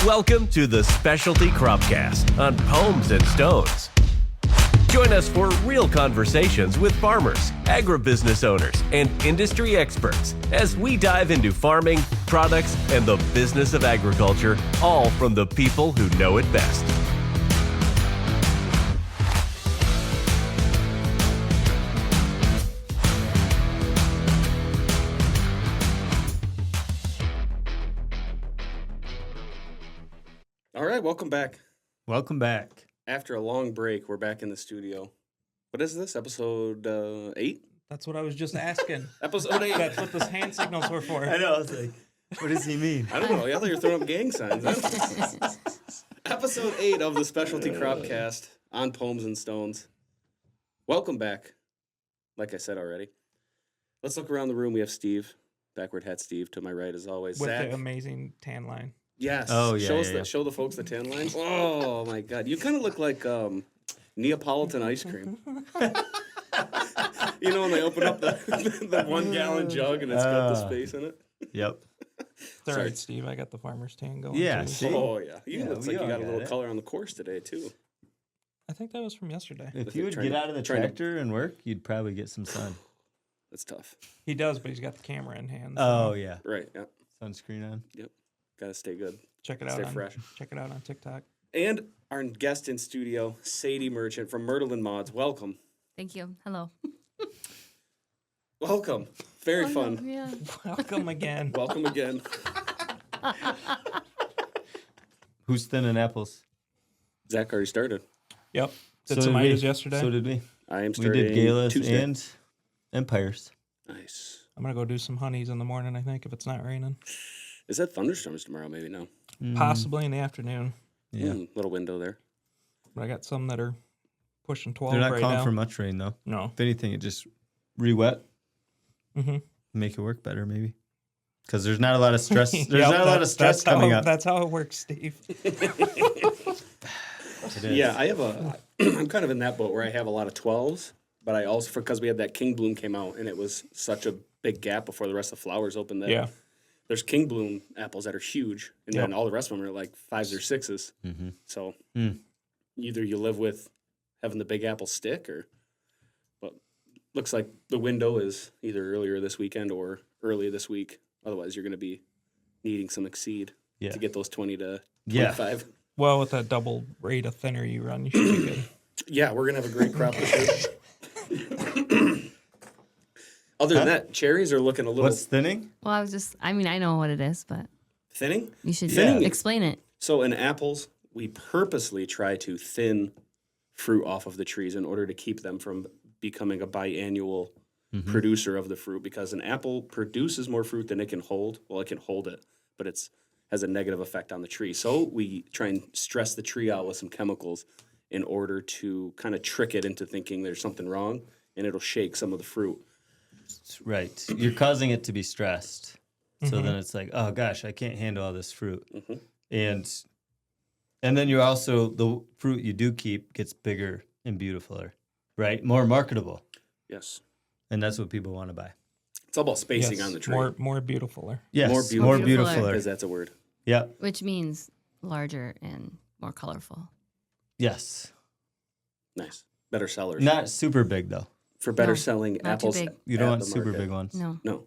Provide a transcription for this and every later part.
Welcome to the Specialty Cropcast on Pomes and Stones. Join us for real conversations with farmers, agribusiness owners, and industry experts as we dive into farming, products, and the business of agriculture, all from the people who know it best. All right, welcome back. Welcome back. After a long break, we're back in the studio. What is this, episode 8? That's what I was just asking. Episode 8. That's what those hand signals were for. I know. I was like, what does he mean? I don't know. I thought you were throwing up gang signs. Episode 8 of the Specialty Cropcast on Pomes and Stones. Welcome back. Like I said already. Let's look around the room. We have Steve, backward hat Steve, to my right as always. With Zach. the amazing tan line. Yes. Oh, yeah. Show the folks the tan lines. Oh, my God. You kind of look like Neapolitan ice cream. You know when they open up the 1-gallon jug and it's got the space in it? Yep. It's all right, Steve. I got the farmer's tan going. Yeah, too. see? Oh, yeah. You Yeah, look we like you all got a got little it. color on the course today, too. I think that was from yesterday. If With you it would trying get to- out of the trying to- tractor and work, you'd probably get some sun. That's tough. He does, but he's got the camera in hand. Oh, yeah. Right, yeah. Sunscreen on. Got to stay good. Check it Stay out. fresh. Check it out on TikTok. And our guest in studio, Sadie Merchant from Myrtle and Maudes. Welcome. Thank you. Hello. Welcome. Very fun. Yeah. Welcome again. Welcome again. Who's thinning apples? Zach already started. Yep. Did So some did we. Idas yesterday. So did we. I am We starting did galas Tuesday. and empires. Nice. I'm going to go do some honeys in the morning, I think, if it's not raining. Is that thunderstorms tomorrow? Maybe no. Possibly in the afternoon. Yeah. Little window there. But I got some that are pushing 12 They're not right calling now. for much rain, though. No. If anything, it just re-wet, Mm-hmm. make it work better, maybe. Because there's not a lot of stress. There's not a lot of stress coming up. That's how it works, Steve. It is. Yeah, I have I'm kind of in that boat where I have a lot of 12s, but I also, because we had that King Bloom came out and it was such a big gap before the rest of the flowers opened that Yeah. there's King Bloom apples that are huge, and then all the rest of them are like 5s or 6s. Mhm. So Mm. either you live with having the big apple stick, or but looks like the window is either earlier this weekend or early this week. Otherwise, you're going to be needing some exceed Yeah. to get those 20 to Yeah. 25. Well, with that double rate of thinner you run, you should be good. Yeah, we're going to have a great crop this year. Other than that, cherries are looking a little What's thinning? Well, I know what it is, but thinning. you should Yeah. explain it. So in apples, we purposely try to thin fruit off of the trees in order to keep them from becoming a biannual producer of the fruit, because an apple produces more fruit than it can hold. Well, it can hold it, but has a negative effect on the tree. So we try and stress the tree out with some chemicals in order to kind of trick it into thinking there's something wrong, and it'll shake some of the fruit. Right. You're causing it to be stressed. So then it's like, oh gosh, I can't handle all this fruit. And then you also, the fruit you do keep gets bigger and beautifuler, right? More marketable. Yes. And that's what people want to buy. It's all about spacing Yes, on the tree. more beautifuler. Yes, More beautiful. more More beautifuler. beautifuler. Because that's a word. Yeah. Which means larger and more colorful. Yes. Nice. Better sellers. Not super big though. For better No, selling not too apples. big. You don't at want the super market. big ones. No. No.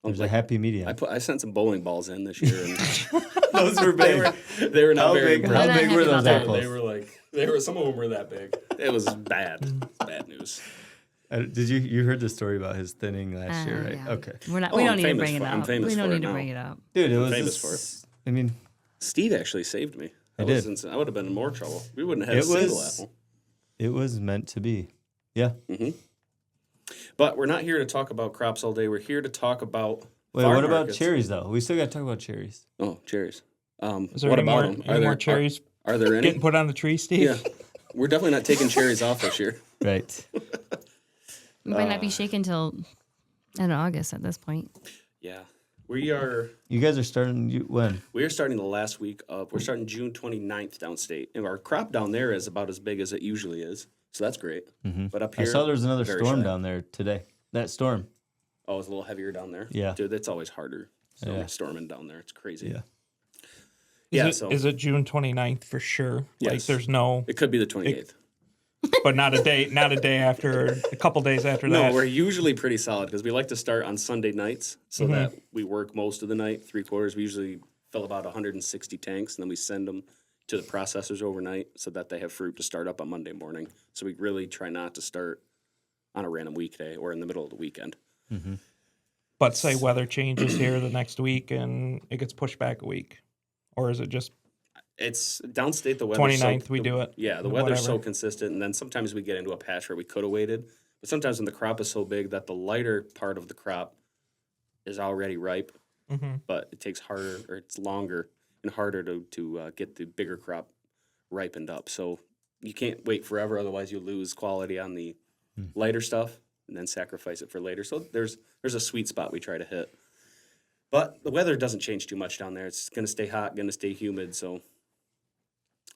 There's a Like, happy medium. I sent some bowling balls in this year, and Those were they were not How very big? impressed. How They're not big were happy those about that. apples? They were some of them were that big. It was bad. Bad news. Did you heard the story about his thinning last year, right? Yeah. Okay, We Oh, don't I'm need to famous bring it for- I'm up. famous We don't for it need to now. bring it up. dude, it was famous this- for it. I mean, Steve actually saved me. I did. I would have been in more trouble. We wouldn't have had It a single was- apple. it was meant to be. Yeah. But we're not here to talk about crops all day. We're here to talk about Wait, farm what about markets. cherries though? We still got to talk about cherries. Oh, cherries. Is there What any about more, them? any more cherries Are there any? getting put on the tree, Steve? Yeah. We're definitely not taking cherries off this year. Right. We might not be shaken till end of August at this point. Yeah. We are You guys are starting when? starting the last week of, we're starting June 29th downstate. And our crop down there is about as big as it usually is. So that's great. But up I here, saw there was another very storm shy. down there today. That storm. Oh, it's a little heavier down there. Yeah. Dude, it's always harder. Yeah. Storming down there. It's crazy. Yeah. Is it June 29th for sure? Like Yes. there's no, It could be the 28th. but not a day after, a couple days after No, that. we're usually pretty solid because we like to start on Sunday nights so Mm-hmm. that we work most of the night, 3/4. We usually fill about 160 tanks, and then we send them to the processors overnight so that they have fruit to start up on Monday morning. So we really try not to start on a random weekday or in the middle of the weekend. But say weather changes here the next week and it gets pushed back a week. Or is it just It's downstate, the weather. 29th we do it? Yeah, the weather's so Whatever. consistent, and then sometimes we get into a patch where we could have waited. But sometimes when the crop is so big that the lighter part of the crop is already ripe, but it takes harder or it's longer and harder to get the bigger crop ripened up. So you can't wait forever, otherwise you lose quality on the lighter stuff and then sacrifice it for later. So there's a sweet spot we try to hit. But the weather doesn't change too much down there. It's going to stay hot, going to stay humid, so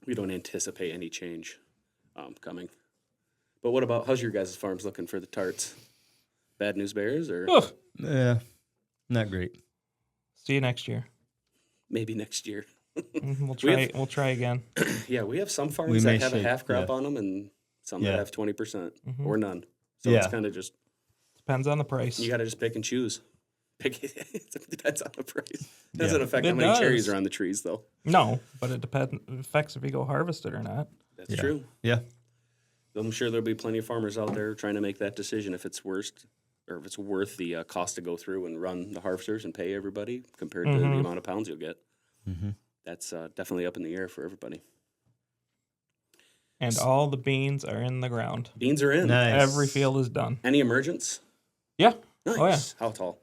we don't anticipate any change coming. But what about, how's your guys' farms looking for the tarts? Bad news bears or Ugh. Yeah, not great. See you next year. maybe next year? We'll try again. Yeah, we have some We farms may that have a shake, half crop yeah. on them and some Yeah. that have 20% or none. So Yeah. it's kind of just, Depends on the price. you got to just pick and choose. It depends on the price. Doesn't affect It how many cherries does. are on the trees, though. No, but it affects if you go harvest it or not. That's true. Yeah. I'm sure there'll be plenty of farmers out there trying to make that decision if it's worth the cost to go through and run the harvesters and pay everybody compared to the amount of pounds you'll get. That's definitely up in the air for everybody. And all the beans are in the ground. Beans are in. Nice. Every field is done. Any emergence? Yeah. Nice. Oh, yeah. How tall?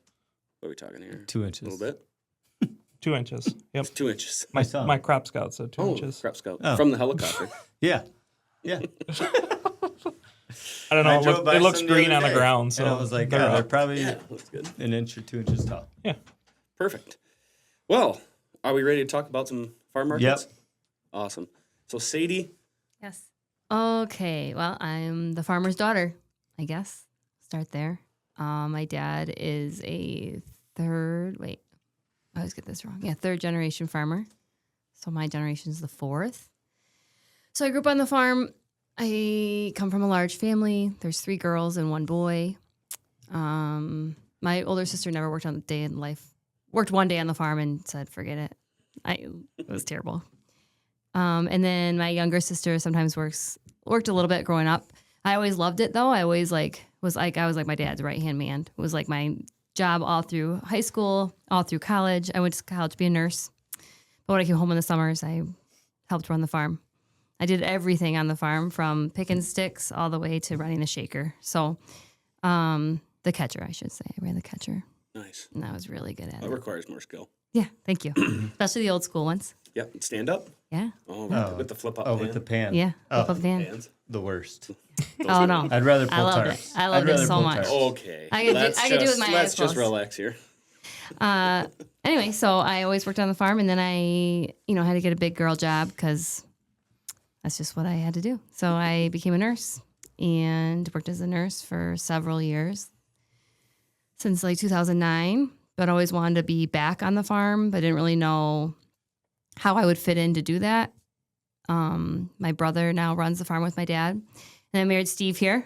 What are we talking here? 2 A inches. little bit? 2 inches. Yep. 2 inches. My son. my crop scout said 2 Oh, inches. crop scout. Oh. From the helicopter. Yeah. Yeah. I don't know. drove by It looks some the green other on the day, ground. So and I was like, they're yeah, they're up. probably Yeah, that's good. an inch or 2 inches tall. Yeah. Perfect. Well, are we ready to talk about some farm markets? Yep. Awesome. So, Sadie, Yes. Okay. Well, I'm the farmer's daughter, I guess. Start there. My dad is a I always get this wrong. Yeah, third generation farmer. So my generation's the fourth. So I grew up on the farm. I come from a large family. There's 3 girls and 1 boy. My older sister never worked on a day in life. Worked one day on the farm and said, forget it. It was terrible. And then my younger sister sometimes worked a little bit growing up. I always loved it though. I always I was like my dad's right hand man. It was like my job all through high school, all through college. I went to college to be a nurse. But when I came home in the summers, I helped run the farm. I did everything on the farm from picking sticks all the way to running the shaker. So the catcher, I should say. I ran the catcher. nice. And I was really good at That it. requires more skill. Yeah, thank you. Especially the old school ones. Yep. Stand up. Yeah. Oh, Oh. with the flip up. Oh, pan. with the pan. Yeah. Oh, Up van. Pans. the worst. Oh, no. I'd rather pull I loved tarts. it. I loved I'd it rather so pull much. tarts. Okay. I could do with my eyes Let's just closed. relax here. Anyway, so I always worked on the farm, and then I, had to get a big girl job because that's just what I had to do. So I became a nurse and worked as a nurse for several years since like 2009, but always wanted to be back on the farm, but didn't really know how I would fit in to do that. My brother now runs the farm with my dad, and I married Steve here.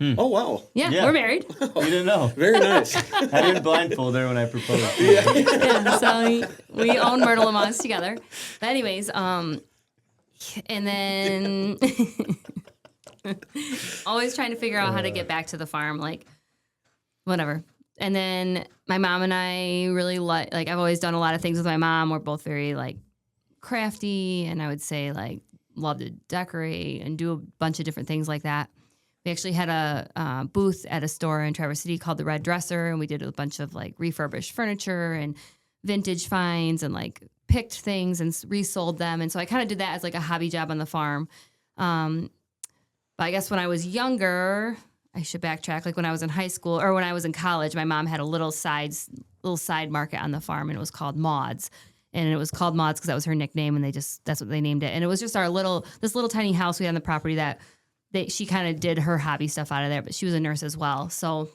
Oh, wow. Yeah, Yeah. we're married. You didn't know. Very nice. I didn't blindfold her when I proposed. Yeah, so we own Myrtle and Maudes together. But anyways, and then always trying to figure out how to get back to the farm, like whatever. And then my mom and I really like I've always done a lot of things with my mom. We're both very like crafty, and I would say like love to decorate and do a bunch of different things like that. We actually had a booth at a store in Traverse City called the Red Dresser, and we did a bunch of like refurbished furniture and vintage finds and like picked things and resold them. And so I kind of did that as like a hobby job on the farm. But I guess when I was younger, I should backtrack. Like when I was in high school or when I was in college, my mom had a little side market on the farm, and it was called Maudes. And it was called Maudes because that was her nickname, and that's what they named it. And it was just this little tiny house we had on the property that she kind of did her hobby stuff out of there, but she was a nurse as well. So,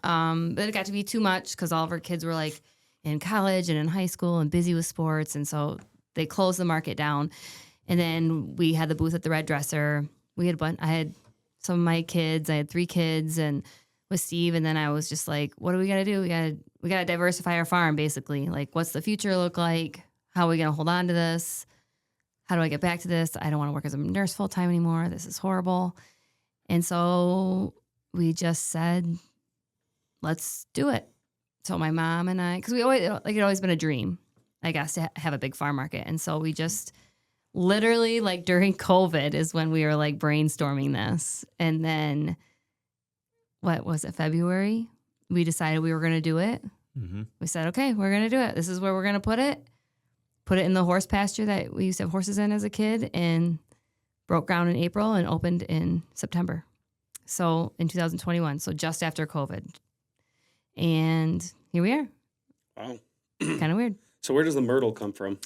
but it got to be too much because all of her kids were like in college and in high school and busy with sports. And so they closed the market down. And then we had the booth at the Red Dresser. I had some of my kids. I had 3 kids and with Steve. And then I was just like, what do we got to do? We got to diversify our farm, basically. Like, what's the future look like? How are we going to hold on to this? How do I get back to this? I don't want to work as a nurse full time anymore. This is horrible. And so we just said, let's do it. So my mom and I, because we always, like, it always been a dream, I guess, to have a big farm market. And so we just literally, like, during COVID is when we were like brainstorming this. And then what was it, February? We decided we were going to do it. Mm-hmm. We said, okay, we're going to do it. This is where we're going to put it. Put it in the horse pasture that we used to have horses in as a kid, and broke ground in April and opened in September. So in 2021, so just after COVID. And here we are. Wow. Kind of weird. So where does the Myrtle come from?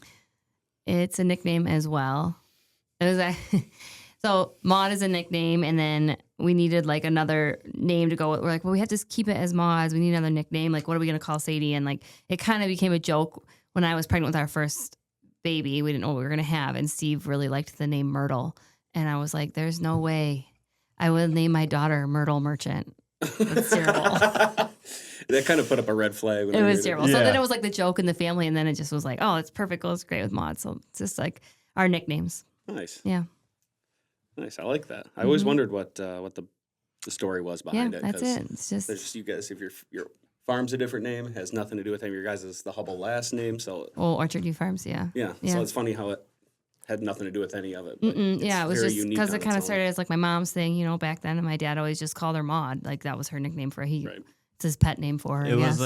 It's a nickname as well. It was so Maud is a nickname, and then we needed like another name to go with. We're like, well, we have to keep it as Maudes. We need another nickname. Like, what are we going to call Sadie? And like, it kind of became a joke when I was pregnant with our first baby. We didn't know what we were going to have. And Steve really liked the name Myrtle. And I was like, there's no way I would name my daughter Myrtle Merchant. It's terrible. That kind of put up a red flag. When It I was heard terrible. Yeah. So then it was like the joke in the family, and then it just was like, oh, it's perfect. Goes great with Maud. So it's just like our nicknames. Nice. Yeah. Nice. I like that. I always wondered what the story was behind Yeah, it. that's 'cause it. It's just, There's you guys. If your farm's a different name, has nothing to do with any of your guys' is the Hubble last name. So Orchard View Farms. Yeah. yeah. Yeah. So it's funny how it had nothing to do with any of it. But Yeah, it was very just unique because on it its kind own. of started as like my mom's thing, you know, back then. And my dad always just called her Maud. Like that was her nickname for her. Right. It's his pet name for her. It yes.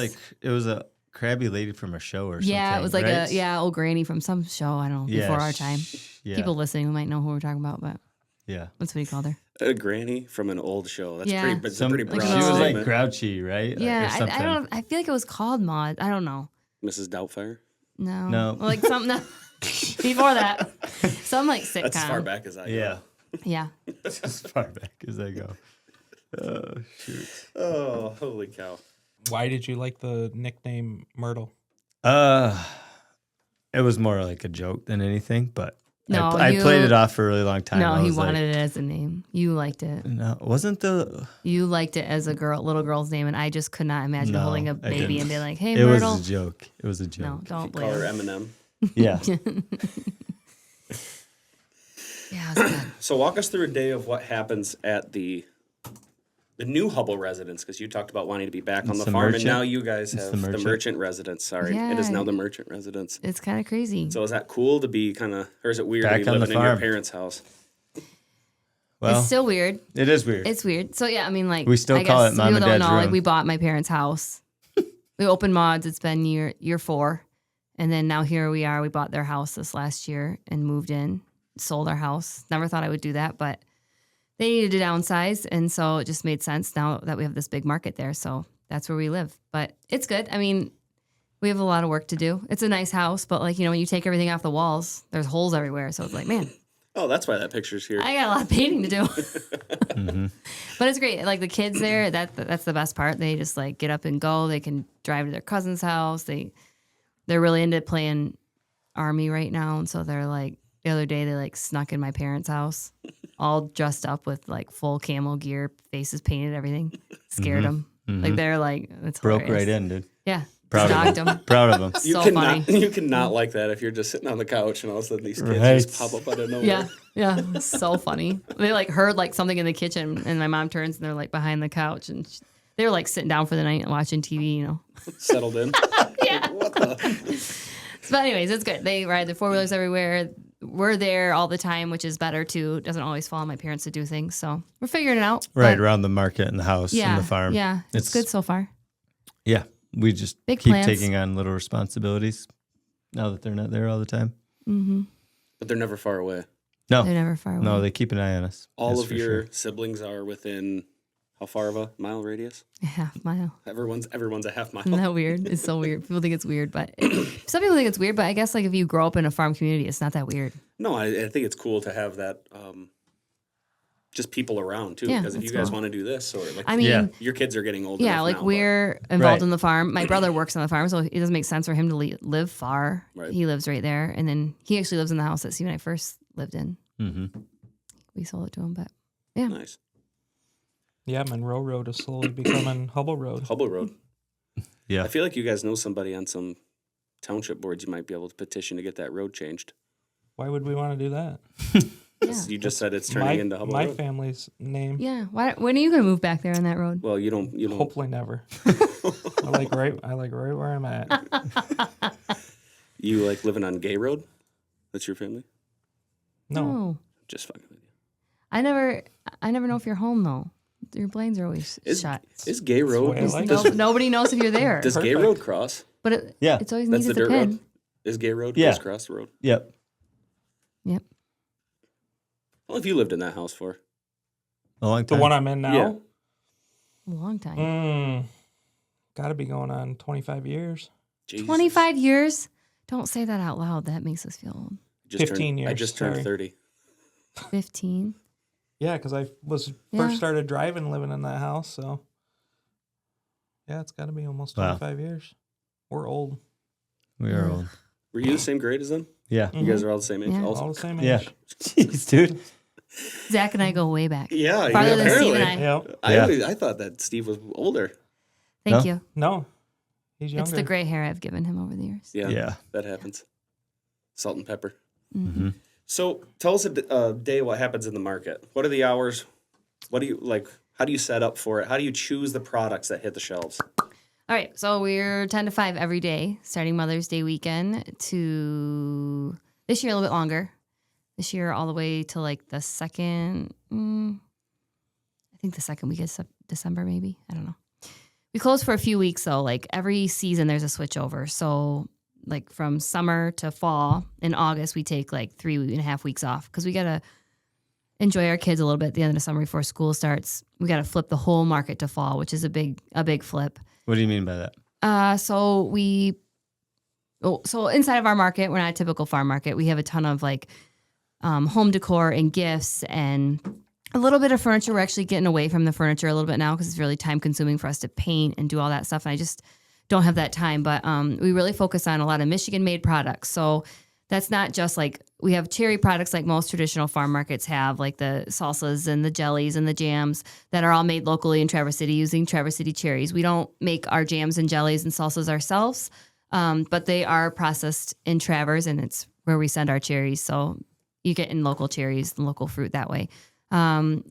was a crabby lady from a show or something. Yeah, it was like right? old granny from some show. I don't know, Yeah, before our time. Yeah. People listening might know who we're talking about, but Yeah. that's what he called her. A granny from an old show. That's Yeah. pretty. It's a pretty She broad Like, was like statement. grouchy, right? Yeah, or something. I don't. I feel like it was called Maud. I don't know. Mrs. Doubtfire. No, No. like something before that. Some like sitcom. That's as far back as I go. Yeah. Yeah. As far back as I go. Oh, shoot. Oh, holy cow. Why did you like the nickname Myrtle? It was more like a joke than anything, but No, I played it off for a really long time. No, I he was like, wanted it as a name. You liked it. No, wasn't the... You liked it as a little girl's name, and I just could not imagine No, holding a I baby didn't. and being like, "Hey, It Myrtle." was a joke. It was a joke. No, don't Call her blame. Eminem. Yeah. Yeah, it was good. So walk us through a day of what happens at the new Hubble residence, because you talked about wanting to be back on It's the the farm, merchant. and now you guys It's have the the merchant. merchant residence. Sorry, it is Yeah. now the merchant residence. It's kind of crazy. So is that cool to be kind of, or is it weird Back to be on the living in your farm. parents' house? Well, It's still weird. it is weird. It's weird. So yeah, I mean, like We still I call guess it Mom people and don't Dad's know. Like room. we bought my parents' house. We opened Maudes. It's been year 4, and then now here we are. We bought their house this last year and moved in. Sold our house. Never thought I would do that, but they needed to downsize, and so it just made sense now that we have this big market there. So that's where we live. But it's good. I mean, we have a lot of work to do. It's a nice house, but like, you know, when you take everything off the walls, there's holes everywhere. So it's like, man, Oh, that's why that picture's here. I got a lot of painting to do. Mm-hmm. But it's great. Like the kids there, that's the best part. They just like get up and go. They can drive to their cousin's house. They're really into playing Army right now, and so they're like the other day they like snuck in my parents' house, all dressed up with like full camo gear, faces painted, everything. Scared them. Like they're like it's Broke hilarious. right in, dude. Yeah, Proud stalked of them. them. Proud of them. You So cannot, funny. you cannot like that if you're just sitting on the couch and all of a sudden these kids Right. just pop up out of nowhere. Yeah, yeah, so funny. They like heard like something in the kitchen, and my mom turns and they're like behind the couch, and they were like sitting down for the night and watching TV, you know. Settled in. Yeah. What the? But anyways, it's good. They ride their 4-wheelers everywhere. We're there all the time, which is better too. It doesn't always follow my parents to do things, so we're figuring it out. Right, But around the market and the house yeah, and the farm. yeah, it's good so far. Yeah, we just Big keep plans. taking on little responsibilities now that they're not there all the time. Mm-hmm. But they're never far away. No, They're never far away. no, they keep an eye on us. All That's of for your sure. siblings are within how far of a mile radius? A half mile. Everyone's a half mile. Isn't that weird? It's so weird. People think it's weird, but some people think it's weird. But I guess like if you grow up in a farm community, it's not that weird. No, I think it's cool to have that just people around too. Yeah, Because if that's you guys cool. want to do this, or like I mean, Yeah. your kids are getting older. yeah, like now, we're involved Right. in the farm. My brother works on the farm, so it doesn't make sense for him to live far. Right. He lives right there, and then he actually lives in the house that Steve and I first lived in. Mm-hmm. We sold it to him, but but nice. Yeah, Monroe Road is slowly becoming Hubble Road. Hubble Road. Yeah. I feel like you guys know somebody on some township boards. You might be able to petition to get that road changed. Why would we want to do that? yeah, You just said it's turning into Hubble my Road. family's name. yeah. When are you gonna move back there on that road? Well, you don't. Hopefully never. I like right where I'm at. You like living on Gay Road? That's your family? No. Just fucking with you. I never know if you're home though. Your blinds are always shut. Is Gay Road? way I like No, nobody knows if you're there. Does Gay Perfect. Road cross? But Yeah. it's always That's neat the at the dirt pin. road. Is Gay Road Yeah. goes across the road? Yep. Yep. How long have you lived in that house for? A long The time. one I'm in now? Yeah. A long time. Got to be going on 25 years. Jesus. 25 years? Don't say that out loud. That makes us feel old. 15 years, I just turned sorry. 30. 15. Yeah, because I was Yeah. first started driving living in that house. So, yeah, it's got to be almost Wow. 25 years. We're old. We are old. Were you the same grade as them? Yeah. You guys are all the same age? Yeah. Also? All the same age. Yeah. Jeez, dude. Zach and I go way back. Yeah, Farther than Steve apparently. and I. Yeah. Yeah. I thought that Steve was older. Thank No? you. No, he's younger. It's the gray hair I've given him over the years. Yeah, Yeah. that happens. Salt and pepper. Mm-hmm. So tell us a day what happens in the market. What are the hours? What do you like? How do you set up for it? How do you choose the products that hit the shelves? All right, so we're 10 to 5 every day, starting Mother's Day weekend to this year a little bit longer. This year all the way to like the second, I think the second week of December maybe. I don't know. We close for a few weeks though. Like every season there's a switch over. So like from summer to fall in August, we take like 3.5 weeks off because we got to enjoy our kids a little bit at the end of the summer before school starts. We got to flip the whole market to fall, which is a big flip. What do you mean by that? So inside of our market, we're not a typical farm market. We have a ton of like home decor and gifts and a little bit of furniture. We're actually getting away from the furniture a little bit now because it's really time consuming for us to paint and do all that stuff. And I just don't have that time. But we really focus on a lot of Michigan made products. So that's not just like we have cherry products like most traditional farm markets have, like the salsas and the jellies and the jams that are all made locally in Traverse City using Traverse City cherries. We don't make our jams and jellies and salsas ourselves, but they are processed in Traverse, and it's where we send our cherries. So you get in local cherries and local fruit that way.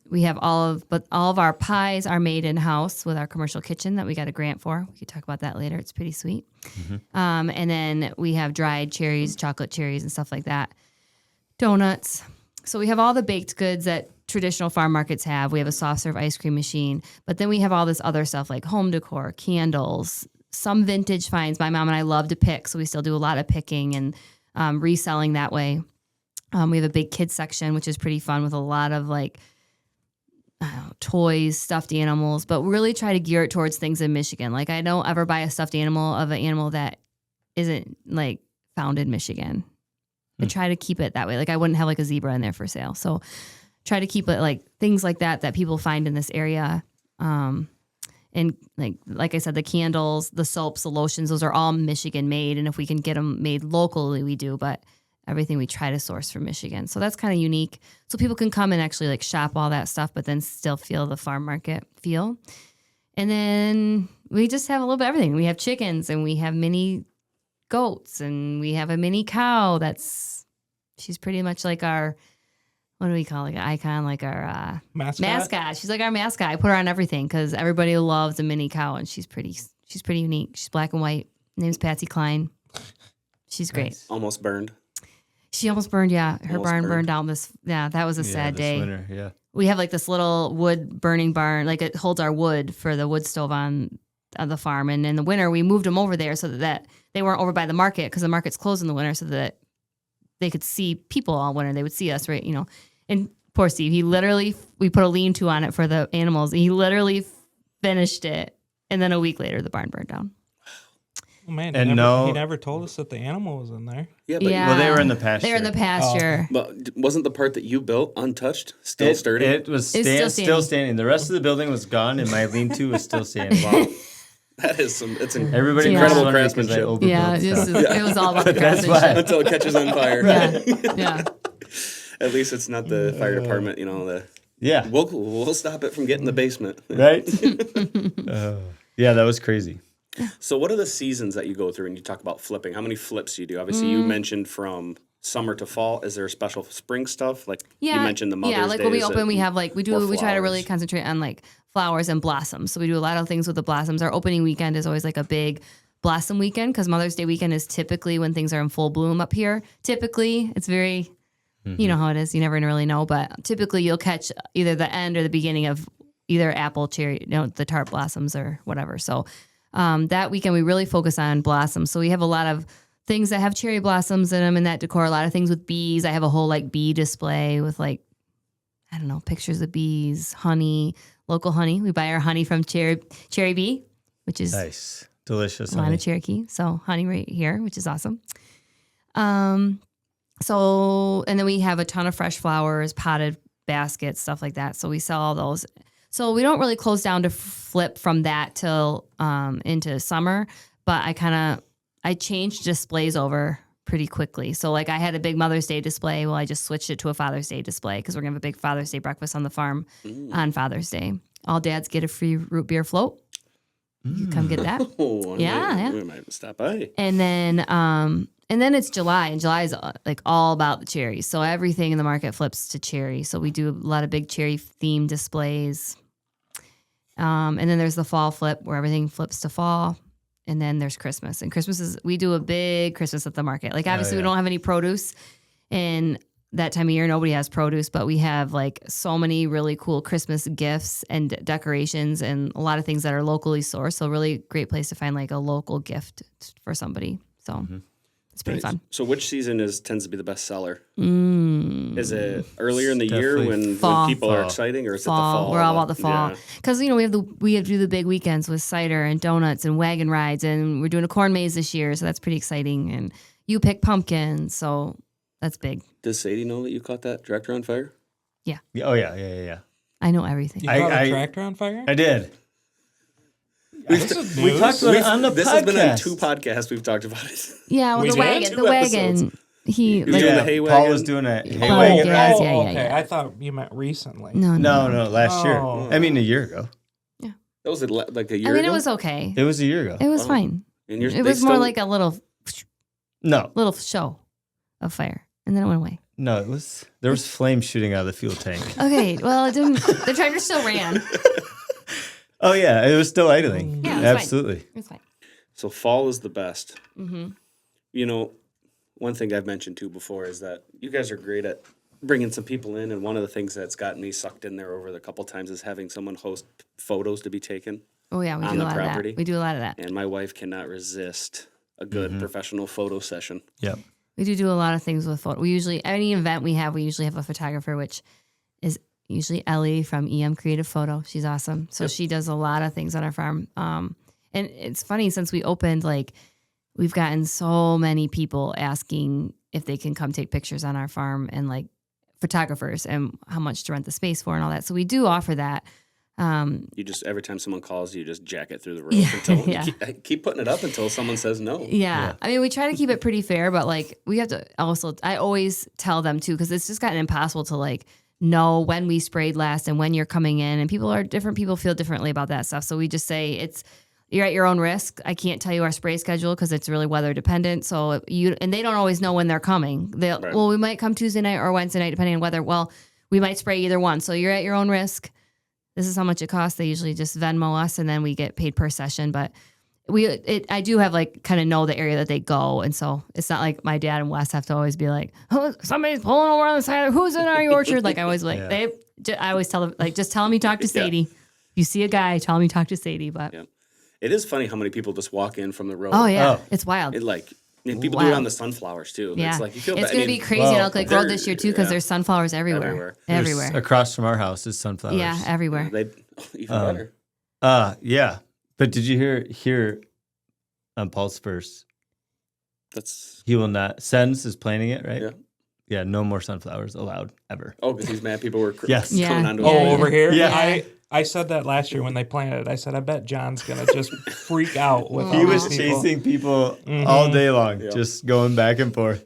We have all of our pies are made in house with our commercial kitchen that we got a grant for. We could talk about that later. It's pretty sweet. And then we have dried cherries, chocolate cherries, and stuff like that. Donuts. So we have all the baked goods that traditional farm markets have. We have a soft serve ice cream machine, but then we have all this other stuff like home decor, candles, some vintage finds. My mom and I love to pick, so we still do a lot of picking and reselling that way. We have a big kids section, which is pretty fun with a lot of like toys, stuffed animals, but really try to gear it towards things in Michigan. Like I don't ever buy a stuffed animal of an animal that isn't like found in Michigan. I try to keep it that way. Like I wouldn't have like a zebra in there for sale. So try to keep it like things like that people find in this area. And like I said, the candles, the soaps, the lotions, those are all Michigan made. And if we can get them made locally, we do. But everything we try to source from Michigan. So that's kind of unique. So people can come and actually like shop all that stuff, but then still feel the farm market feel. And then we just have a little bit of everything. We have chickens and we have mini goats and we have a mini cow she's pretty much like our, what do we call it? Like an icon, like our mascot. She's like our mascot. I put her on everything because everybody loves a mini cow and she's pretty unique. She's black and white. Name's Patsy Klein. She's great. Nice. Almost burned. She almost burned, yeah. Her Almost barn burned. burned down that was a sad this day. winter, yeah. We have like this little wood burning barn, like it holds our wood for the wood stove on the farm. And in the winter, we moved them over there so that they weren't over by the market because the market's closed in the winter so that they could see people all winter. They would see us, right? And poor Steve, we put a lean-to on it for the animals. And he literally finished it. And then a week later, the barn burned down. Man, And he never told us that the animal was in there. Yeah, but Yeah. Well, they were in the pasture. They're in the pasture. but wasn't the part that you built untouched, still sturdy? It was It's still still standing. standing. The rest of the building was gone, and my lean-to was still standing. Wow. That is some. It's Everybody Yeah. knows incredible because I craftsmanship. overbuilt Yeah, stuff. it was all about the That's craftsmanship. Until it catches on fire. Yeah. At least it's not the fire department. Yeah. We'll stop it from getting the basement. Right? Yeah, that was crazy. So, what are the seasons that you go through when you talk about flipping? How many flips do you do? Obviously, you mentioned from summer to fall. Is there special spring stuff? Like you mentioned the Mother's Yeah, like when we Days open, we have like we try to flowers. really concentrate on like flowers and blossoms. So we do a lot of things with the blossoms. Our opening weekend is always like a big blossom weekend because Mother's Day weekend is typically when things are in full bloom up here. Typically, it's very, you know how it is. You never really know, but typically you'll catch either the end or the beginning of either apple, cherry, the tart blossoms or whatever. So that weekend we really focus on blossoms. So we have a lot of things that have cherry blossoms in them and that decor. A lot of things with bees. I have a whole like bee display with like, I don't know, pictures of bees, honey, local honey. We buy our honey from Cherry Bee, which is Nice. Delicious. line honey. of Cherokee. So honey right here, which is awesome. So, and then we have a ton of fresh flowers, potted baskets, stuff like that. So we sell all those. So we don't really close down to flip from that till into summer, but I changed displays over pretty quickly. So like I had a big Mother's Day display. Well, I just switched it to a Father's Day display because we're going to have a big Father's Day breakfast on the farm on Father's Day. All dads get a free root beer float. You come get that. Oh, Yeah. We might stop by. And then it's July, and July is like all about the cherries. So everything in the market flips to cherry. So we do a lot of big cherry themed displays. And then there's the fall flip where everything flips to fall. And then there's Christmas. And we do a big Christmas at the market. Like obviously we don't have any produce in that time of year. Nobody has produce, but we have like so many really cool Christmas gifts and decorations and a lot of things that are locally sourced. So really great place to find like a local gift for somebody. So it's pretty fun. So, which season tends to be the best seller? Is it earlier in the year when Fall. people are exciting, or is it the fall? We're all about the fall Yeah. because we have to do the big weekends with cider and donuts and wagon rides, and we're doing a corn maze this year, so that's pretty exciting. And you pick pumpkins, so that's big. Does Sadie know that you caught that tractor on fire? Yeah. Oh, yeah. I know everything. You caught I- a tractor on fire? I did. This is We news. talked about it on the This podcast. has been on 2 podcasts. We've talked about it. Yeah, well, We the did? wagon. 2 The wagon. episodes. He was like, doing Yeah, the hay Paul wagon? was doing a hay Oh, wagon yeah. ride. Oh, yeah, okay. yeah. I thought you meant recently. no. No, last year. Oh. I mean, a year ago. That was like a year I mean, ago? it was okay. It was a year ago. It was Oh. fine. And It was more like a little No, show of fire, and then it went away. no, there was flames shooting out of the fuel tank. Okay, well, it didn't. The tractor still ran. Oh yeah, it was still idling. Yeah, it was fine. Absolutely. It's fine. So fall is the best. Mm-hmm. One thing I've mentioned too before is that you guys are great at bringing some people in, and one of the things that's gotten me sucked in there over the couple times is having someone host photos to be taken. Oh yeah, we On do a the lot of property? that. We do a lot of that. And my wife cannot resist a good professional photo session. Yep. We do a lot of things with photo. We usually any event we usually have a photographer, which is usually Ellie from EM Creative Photo. She's awesome. So she does a lot of things on our farm. And it's funny since we opened, like we've gotten so many people asking if they can come take pictures on our farm and like photographers and how much to rent the space for and all that. So we do offer that. You just every time someone calls, you just jack it through the roof Yeah, until yeah. keep putting it up until someone says no. Yeah. I mean, we try to keep it pretty fair, but like we have to also, I always tell them too, because it's just gotten impossible to like know when we sprayed last and when you're coming in, and different people feel differently about that stuff. So we just say you're at your own risk. I can't tell you our spray schedule because it's really weather dependent. So and they don't always know when they're coming. Right. Well, we might come Tuesday night or Wednesday night, depending on weather. Well, we might spray either one. So you're at your own risk. This is how much it costs. They usually just Venmo us and then we get paid per session. But I do have like kind of know the area that they go. And so it's not like my dad and Wes have to always be like, oh, somebody's pulling over on the side. Who's in our orchard? Like I always like, I always tell them, like, just tell them you talk to Sadie. If you see a guy, tell him you talk to Sadie. But It is funny how many people just walk in from the road. oh yeah, Oh. it's wild. People do it on the sunflowers too. Yeah, It's like you feel it's bad. gonna be crazy at Elk Lake Road they're- this year too because there's sunflowers everywhere. There's Everywhere. across from our house is sunflowers. Yeah, everywhere. They even better. Yeah. But did you hear on Pulse first. That's He will not. Sens is planting it, right? Yeah. Yeah, no more sunflowers allowed ever. because he's mad people were Yes. coming Yeah. onto Oh, his Yeah. over here? Yeah. I said that last year when they planted it. I said, I bet John's going to just freak out with Oh. He all was these people. chasing people all day long, Yeah. just going back and forth.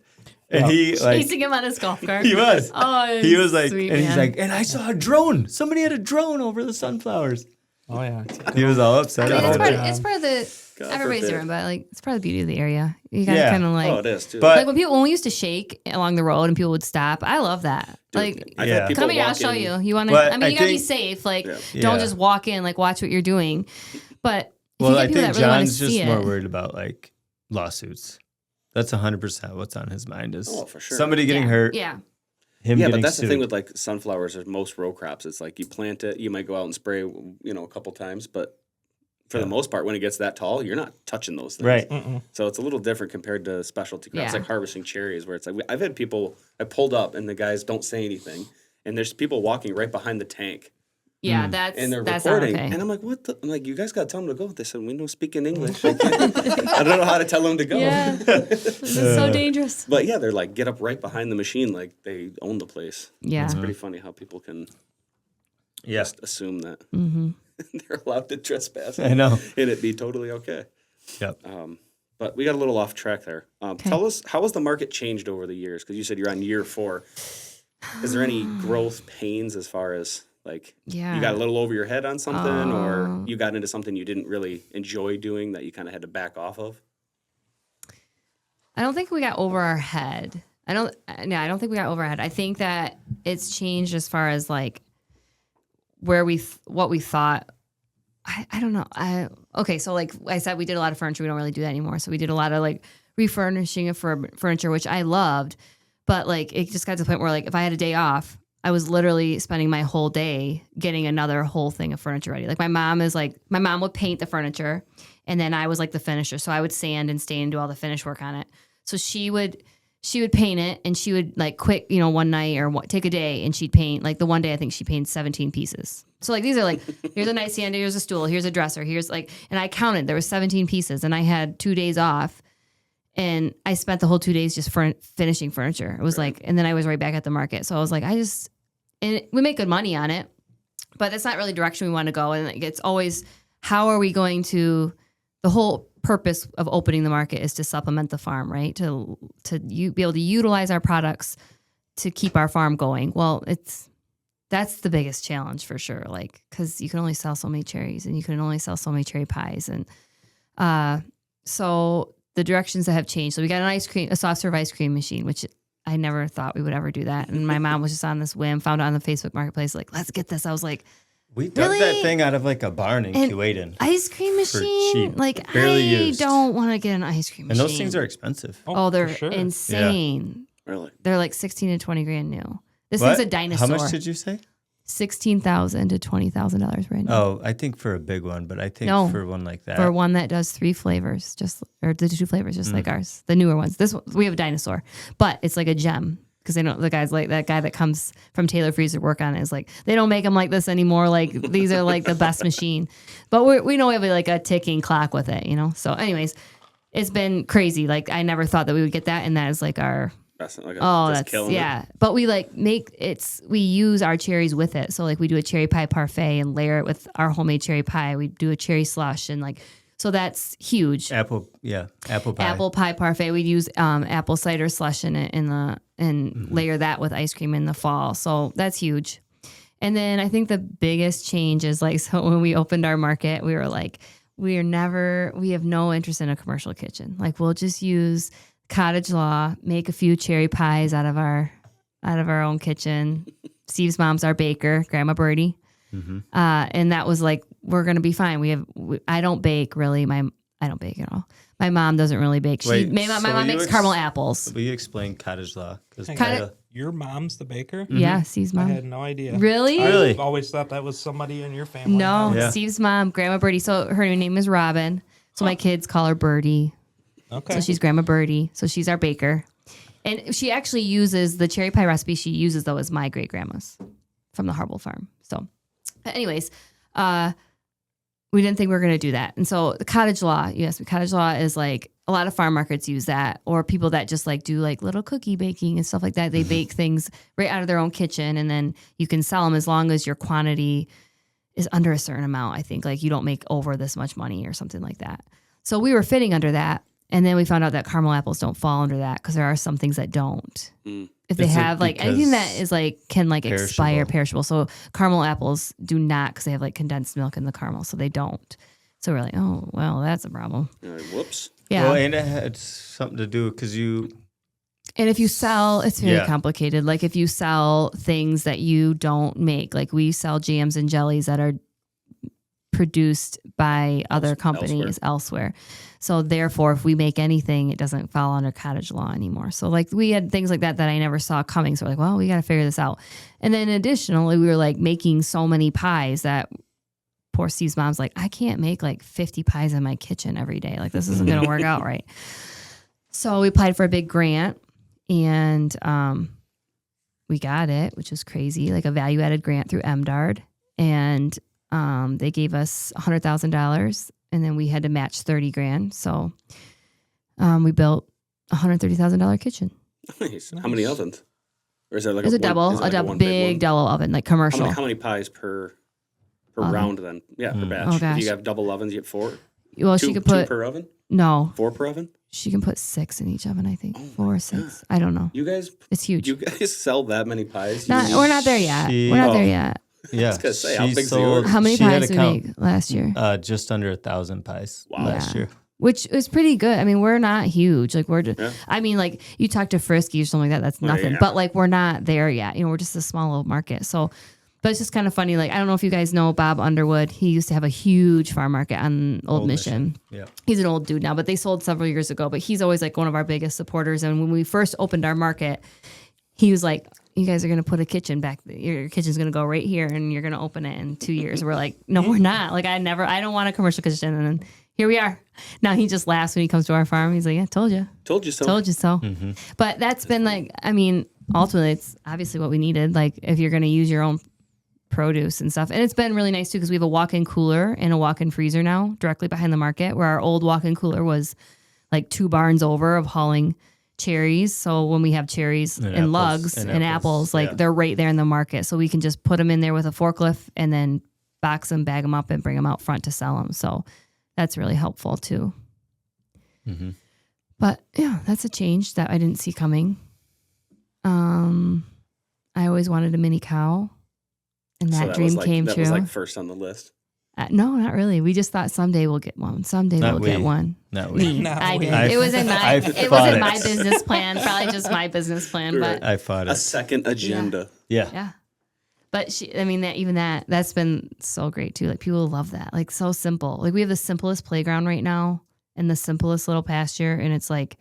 And Yeah. he like Chasing him on his golf cart. he was. Oh, He was like, sweet, and he's man. like, and I saw a drone. Somebody had a drone over the sunflowers. Oh, yeah. He was all upset I mean, about it. it's part of the God everybody's forbid. different, but like it's part of the beauty of the area. You gotta Yeah. kind of like, Oh, it is too. But- like when we used to shake along the road and people would stop. I love that. Dude, Like, I've Yeah. had people come here, I'll walk show in- you. You want to? But I mean, I you gotta be think- safe. Like, Yeah. don't Yeah. just walk in. Like, watch what you're doing. But if Well, you I get people think that really want to John's just see more it, worried about like lawsuits. That's 100% what's on his mind is Oh, for sure. somebody getting yeah, hurt, Yeah, him Yeah, getting but that's sued. the thing with like sunflowers or most row crops. It's like you plant it, you might go out and spray, a couple times, but for the most part, when it gets that tall, you're not touching those things. Right. So it's a little different compared to specialty crops, Yeah. like harvesting cherries, where it's like I've had people. I pulled up and the guys don't say anything, and there's people walking right behind the tank, yeah. and they're That's recording, not okay. and I'm like, what? I'm like, you guys got to tell them to go. They said we don't speak in English. I don't know how to tell them to go. Yeah, this is so dangerous. But yeah, they're like, get up right behind the machine, like they own the place. Yeah, It's pretty funny how people can Yeah, just assume that Mm-hmm. they're allowed to trespass I know. and it be totally okay. Yep. But we got a little off track there. Tell us, how has the market changed over the years? Because you said you're on year 4. Is there any growth pains as far as like Yeah. you got a little over your head on something, or Oh. you got into something you didn't really enjoy doing that you kind of had to back off of? I don't think we got over our head. I don't think we got over our head. I think that it's changed as far as like where what we thought. I don't know. Okay, so like I said, we did a lot of furniture. We don't really do that anymore. So we did a lot of like refurnishing of furniture, which I loved. But like it just got to the point where like if I had a day off, I was literally spending my whole day getting another whole thing of furniture ready. Like my mom would paint the furniture, and then I was like the finisher. So I would sand and stain and do all the finish work on it. So she would paint it, and she would like quit, one night or take a day, and she'd paint. Like the one day I think she painted 17 pieces. So like these are like, here's a nightstand, here's a stool, here's a dresser, here's like, and I counted, there was 17 pieces, and I had 2 days off, and I spent the whole 2 days just finishing furniture. It was like, and then I was right back at the market. So I was like, and we make good money on it, but that's not really the direction we want to go. And like, it's always, how are we going to, the whole purpose of opening the market is to supplement the farm, right? To be able to utilize our products to keep our farm going. Well, that's the biggest challenge for sure. Like, cause you can only sell so many cherries, and you can only sell so many cherry pies. And, so the directions that have changed. So we got a soft serve ice cream machine, which I never thought we would ever do that. And my mom was just on this whim, found it on the Facebook marketplace, like, let's get this. I was like, We dug Really? that thing out of like a barn in And Kuwaitin. ice cream machine? cheap. Like, Barely I used. don't want to get an ice cream And machine. those things are expensive. Oh, they're for sure. insane. Really? They're like 16 to 20 grand new. This What? thing's a dinosaur. How much did you say? $16,000 to $20,000 right now. Oh, I think for a big one, but I think No. for one like that. For one that does 3 flavors, or the 2 flavors, just like ours, the newer ones. This one, we have a dinosaur, but it's like a gem, because they don't. The guys like that guy that comes from Taylor Freezer work on it is like, they don't make them like this anymore. Like these are like the best machine, but we know we have like a ticking clock with it, So, anyways, it's been crazy. Like I never thought that we would get that, and that is like our. That's not like That's killing it. yeah. But we like we use our cherries with it. So like we do a cherry pie parfait and layer it with our homemade cherry pie. We do a cherry slush, and like, so that's huge. Apple pie. Apple pie parfait. We'd use apple cider slush in it and layer that with ice cream in the fall. So that's huge. And then I think the biggest change is like, so when we opened our market, we were like, we have no interest in a commercial kitchen. Like we'll just use cottage law, make a few cherry pies out of our own kitchen. Steve's mom's our baker, Grandma Birdie. And that was like, we're going to be fine. I don't bake really. I don't bake at all. My mom doesn't really bake. Wait, My so mom you makes caramel apples. Will you explain cottage law? Your mom's the baker? Yeah, Steve's I mom. had no idea. Really? Really? I've always thought that was somebody in your family. No, Yeah. Steve's mom, Grandma Birdie. So her name is Robin. So my kids call her Birdie. Okay. So she's Grandma Birdie. So she's our baker. And she actually uses the cherry pie recipe she uses, though, is my great grandma's from the Harble farm. So, but anyways, we didn't think we were going to do that. And so the cottage law, you asked me, cottage law is like a lot of farm markets use that, or people that just like do like little cookie baking and stuff like that. They bake things right out of their own kitchen, and then you can sell them as long as your quantity is under a certain amount. I think like you don't make over this much money or something like that. So we were fitting under that. And then we found out that caramel apples don't fall under that because there are some things that don't. If they Is it have like anything that is like can like expire, perishable? perishable. So caramel apples do not, because they have like condensed milk in the caramel, so they don't. So we're like, oh well, that's a problem. Whoops. Yeah. Well, and it had something to do because you. And if you sell, it's very Yeah. complicated. Like if you sell things that you don't make, like we sell jams and jellies that are produced by other companies elsewhere. So therefore, if we make anything, it doesn't fall under cottage law anymore. So like we had things like that I never saw coming. So we're like, well, we got to figure this out. And then additionally, we were like making so many pies that poor Steve's mom's like, I can't make like 50 pies in my kitchen every day. Like this isn't going to work out right. So we applied for a big grant, and we got it, which was crazy, like a value-added grant through MDARD. And they gave us $100,000, and then we had to match 30 grand. So we built a $130,000 kitchen. Nice. How many ovens? Or is that like It was a one- double, is it like double, one big one? double oven, like commercial. How many pies per round then? Yeah, per batch. Oh, If gosh. you have double ovens, you get 4. Well, she Two, could put, 2 per oven? no, 4 per oven? she can put 6 in each oven, I think. Oh 4 or 6. I don't know. You guys It's huge. sell that many pies? We're not there yet. She- We're not there Oh. yet. Yeah. was gonna say, how she big's the sold- order? How many she had pies a did we count, make last year? just under 1,000 pies last Yeah. year. Which is pretty good. I mean, we're not huge. Like Yeah. I mean, like you talk to Frisky or something like that, that's nothing. yeah. But like we're not there yet. You know, we're just a small little market. So, but it's just kind of funny. Like I don't know if you guys know Bob Underwood. He used to have a huge farm market on Old Mission. Yeah. He's an old dude now, but they sold several years ago. But he's always like one of our biggest supporters. And when we first opened our market, he was like, you guys are going to put a kitchen back. Your kitchen's going to go right here, and you're going to open it in 2 years. We're like, no, we're not. Like I don't want a commercial kitchen. And then here we are. Now he just laughs when he comes to our farm. He's like, yeah, told you. Told you so. Told you so. But that's been like, I mean, ultimately, it's obviously what we needed. Like, if you're going to use your own produce and stuff. And it's been really nice, too, because we have a walk-in cooler and a walk-in freezer now directly behind the market, where our old walk-in cooler was like 2 barns over of hauling cherries. So when we have cherries and apples, lugs and and apples, like yeah. they're right there in the market. So we can just put them in there with a forklift and then box them, bag them up, and bring them out front to sell them. So that's really helpful, too. Mm-hmm. But yeah, that's a change that I didn't see coming. I always wanted a mini cow, and So that was dream like, came that true. was like first on the list. No, not really. We just thought someday we'll get one. Someday Not we'll get we. one. Not we. Me, Not I we. did. I- It was in my. I It fought wasn't it. my business plan. Probably just my business plan, but Right. I fought A it. second agenda. Yeah. yeah. But I mean, that's been so great too. Like people love that. Like so simple. Like we have the simplest playground right now and the simplest little pasture, and it's like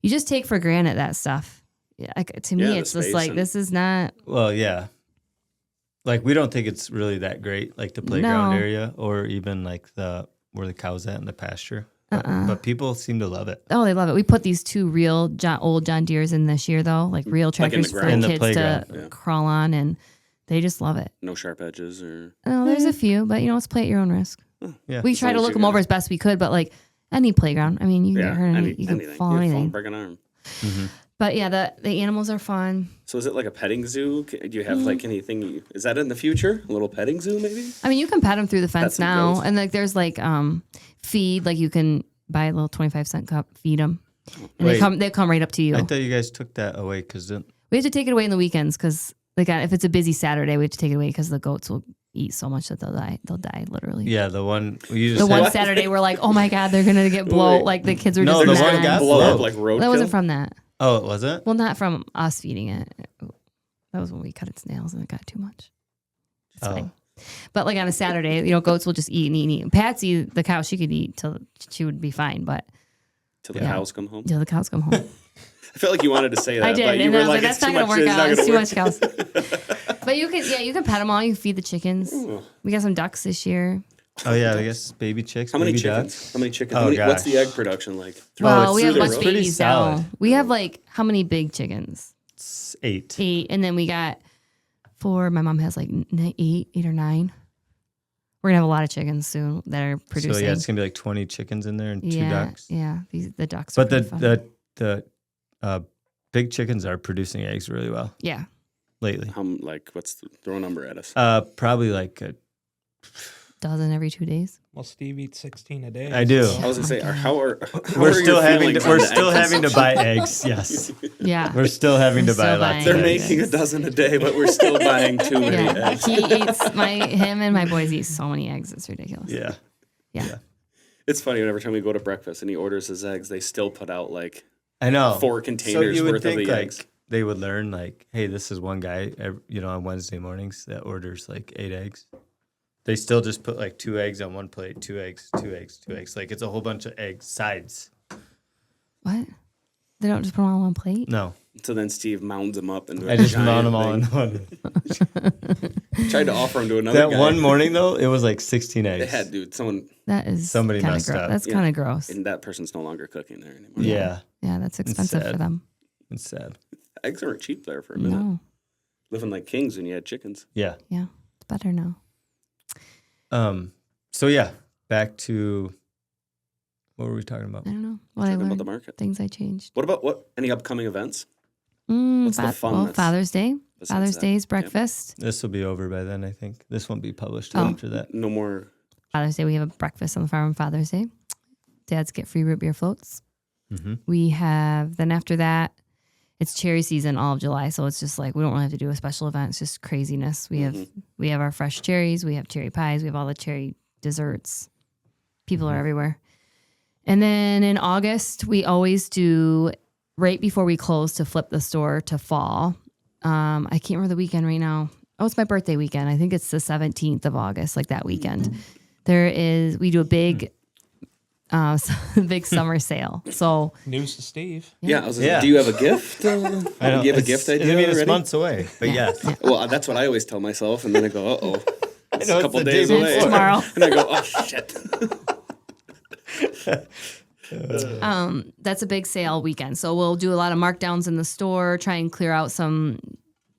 you just take for granted that stuff. Yeah, like, to me, Yeah, the it's just space like and- this is not. Well, yeah. Like we don't think it's really that great, like the playground No. area, or even like where the cows at in the pasture. But people seem to love it. Oh, they love it. We put these 2 real old John Deeres in this year, though, like real Like in the tractors for ground? In the kids playground, to yeah. crawl on, and they just love it. No sharp edges or Oh, there's a few, but let's play at your own risk. Yeah. We As try long to as look you them get over it. as best we could, but like any playground, I mean, you can get hurt, you can anything. fall on You can anything. break an arm. But yeah, the animals are fun. So is it like a petting zoo? Do you have like anything? Is that in the future? A little petting zoo, maybe? I mean, you can pet them through the fence some now, goats. and like there's like feed, like you can buy a little 25-cent cup, feed them, and Wait. they come right up to you. I thought you guys took that away because We have to take it away in the weekends because like if it's a busy Saturday, we have to take it away because the goats will eat so much that they'll die. They'll die literally. yeah, the one you just The one had- Saturday, we're like, oh my god, they're gonna get bloat. Like the kids were No, just the one mad. got Blow up blow. like roadkill? That wasn't from that. Oh, it wasn't. Well, not from us feeding it. That was when we cut its nails and it got too much. It's Oh. fine. But like on a Saturday, goats will just eat and eat and eat. Patsy, the cow, she could eat till she would be fine, but Till the Yeah. cows come home. till the cows come home. I felt like you wanted to say that. I did, but you and were I was like, it's that's not too gonna much. work It's not out. It's gonna too work. much cows. But you can pet them all. You can feed the chickens. We got some ducks this year. Oh yeah, I guess baby chicks. How many baby chickens? ducks. How many chickens? Oh, What's gosh. the egg production like? Well, it's we have a through bunch the of roof. babies Pretty now. solid. We have like how many big chickens? It's 8. 8, and then we got 4. My mom has like 8 or 9. We're gonna have a lot of chickens soon that are producing. So yeah, it's gonna be like 20 chickens in there and 2 yeah, ducks. Yeah, the ducks. Are But pretty fun. the big chickens are producing eggs really well yeah. lately. Throw a number at us. Probably like Dozen every 2 days. Well, Steve eats 16 a day. I do. I was gonna say, how are we're still your having to, feelings on we're the still egg having to consumption? buy eggs. Yes, Yeah. we're still having to We're buy still lots. buying Of They're eggs. making a dozen a day, but we're still buying too many Yeah. eggs. He eats him and my boys eat so many eggs. It's ridiculous. Yeah. Yeah. It's funny, every time we go to breakfast and he orders his eggs, they still put out like I know. 4 containers you would worth think, of the like, eggs. They would learn like, hey, this is one guy, on Wednesday mornings that orders like 8 eggs. They still just put like 2 eggs on one plate, 2 eggs, 2 eggs, 2 eggs. Like it's a whole bunch of egg sides. What? They don't just put them all on one plate? No, So then Steve mounds them up and I just mount them all in one. Tried to offer them to another That guy. one morning though, it was like 16 They eggs. had, dude, someone, That is Somebody kinda messed gross. up. That's Yeah. kind of gross. and that person's no longer cooking there anymore. Yeah, Yeah, that's expensive sad. for them. it's sad. Eggs weren't cheap there for a minute. No. Living like kings when you had chickens. Yeah. Yeah. It's better now. So yeah, back to what were we talking about? I don't know. What I Talking about learned. the market. Things I changed. What about any upcoming events? What's the fun Well, that's Father's Day. besides Father's that? Day's Yeah. breakfast. This will be over by then, I think. This won't be published Oh. after that. No more. Father's Day, we have a breakfast on the farm on Father's Day. Dads get free root beer floats. Mm-hmm. We have, then after that, it's cherry season all of July. So it's just like, we don't really have to do a special event. It's just craziness. We have our fresh cherries. We have cherry pies. We have all the cherry desserts. People are everywhere. And then in August, we always do right before we close to flip the store to fall. I can't remember the weekend right now. Oh, it's my birthday weekend. I think it's the 17th of August, like that weekend. We do a big, big summer sale. So News to Steve. Yeah, I was Yeah. do you have a gift? I know. Do you have a gift idea I mean, it's already? months away, but yeah. Well, that's what I always tell myself, and then I go, uh-oh. It's know, a it's couple the days day away. it's tomorrow. And I go, oh, shit. That's a big sale weekend. So we'll do a lot of markdowns in the store, try and clear out some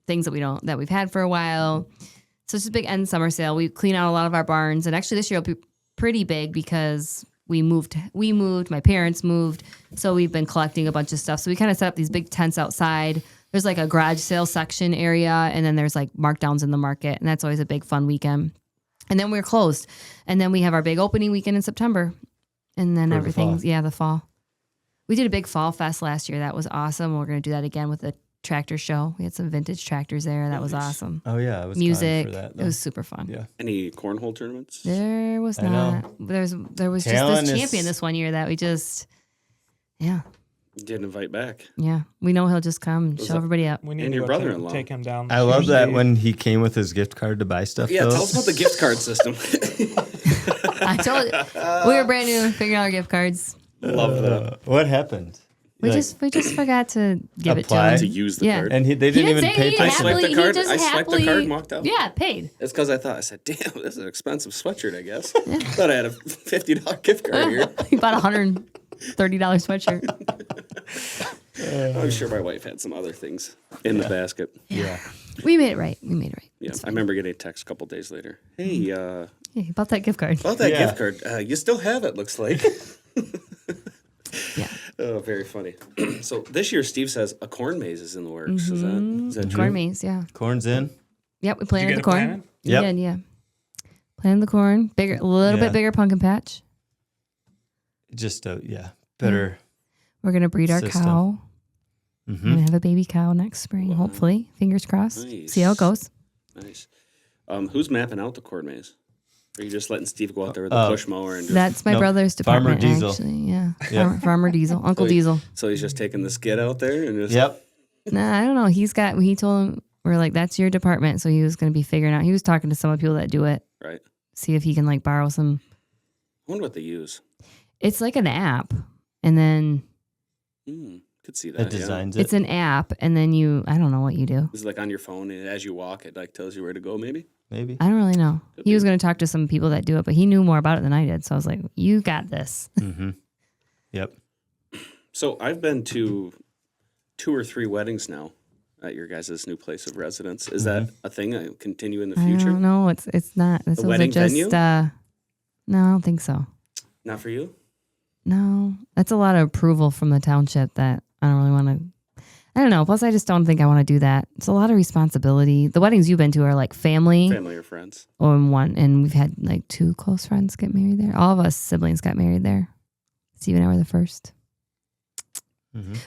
things that we've had for a while. So it's a big end summer sale. We clean out a lot of our barns, and actually this year will be pretty big because we moved, my parents moved, so we've been collecting a bunch of stuff. So we kind of set up these big tents outside. There's like a garage sale section area, and then there's like markdowns in the market, and that's always a big fun weekend. And then we're closed, and then we have our big opening weekend in September, and then For the everything's fall. the fall. We did a big fall fest last year. That was awesome. We're gonna do that again with the tractor show. We had some vintage tractors there. That was awesome. Oh yeah, I was Music. calling for that. It was super fun. Yeah. Any cornhole tournaments? There was I know. not. There was just Talon this is- champion this one year that we just, yeah. You didn't invite back. Yeah, we know he'll just come and Was show that- everybody up. We need And to your go brother-in-law. take him down. I love that Tuesday. when he came with his gift card to buy stuff. Yeah, though. tell us about the gift card system. I told you we were brand new figuring out our gift cards. Love that. What happened? We Like, just forgot to give Apply? it To to him. use the Yeah. card. and they didn't even say pay he I attention. swiped the happily- card. he just I swiped the happily- card and walked out. Yeah, paid. It's because I said, damn, this is an expensive sweatshirt, I guess. Thought I had a $50 gift card here. He bought a $130 sweatshirt. I'm sure my wife had some other things in the basket. Yeah. We made it right. Yeah, I remember getting a text a couple days later. Hey, Yeah, he bought that gift card. about that Yeah. gift card, you still have it, looks like. Yeah. Oh, very funny. So this year, Steve says a corn maze is in the works. Is that true? Corn maze, yeah. Corn's in. Yep, we Did you planted get the it corn. planted? We Yep. did, yeah. Planted the corn. Bigger, a little Yeah. bit bigger pumpkin patch. Just better. We're gonna breed our System. cow. We're Mm-hmm. gonna have a baby cow next spring, hopefully. Fingers crossed. See how it goes. Nice. Who's mapping out the corn maze? Are you just letting Steve go out there with a Oh. push mower and just, That's my Nope. brother's Farmer department, Diesel. actually. Yeah. Yep. Farmer Diesel. Uncle So he- Diesel. so he's just taking the skid out there and just Yep. Nah, I don't know. He told him, we're like, that's your department. So he was going to be figuring out. He was talking to some of the people that do it, right. see if he can like borrow some. I wonder what they use. It's like an app. And then Could see that. That designs it's it. an app. And then I don't know what you do. Is it like on your phone and as you walk, it like tells you where to go? Maybe. Maybe. I don't really know. Could He was be. going to talk to some people that do it, but he knew more about it than I did. So I was like, you got this. Mm-hmm. Yep. So I've been to 2 or 3 weddings now. at your guys' new place of residence. Is that a thing that continue in the I future? don't know. It's not. This A was wedding just, venue? no, I don't think so. Not for you? No, that's a lot of approval from the township that I don't really want to. I don't know. Plus, I just don't think I want to do that. It's a lot of responsibility. The weddings you've been to are like family Family or friends? and we've had like 2 close friends get married there. All of us siblings got married there. Steve and I were the first.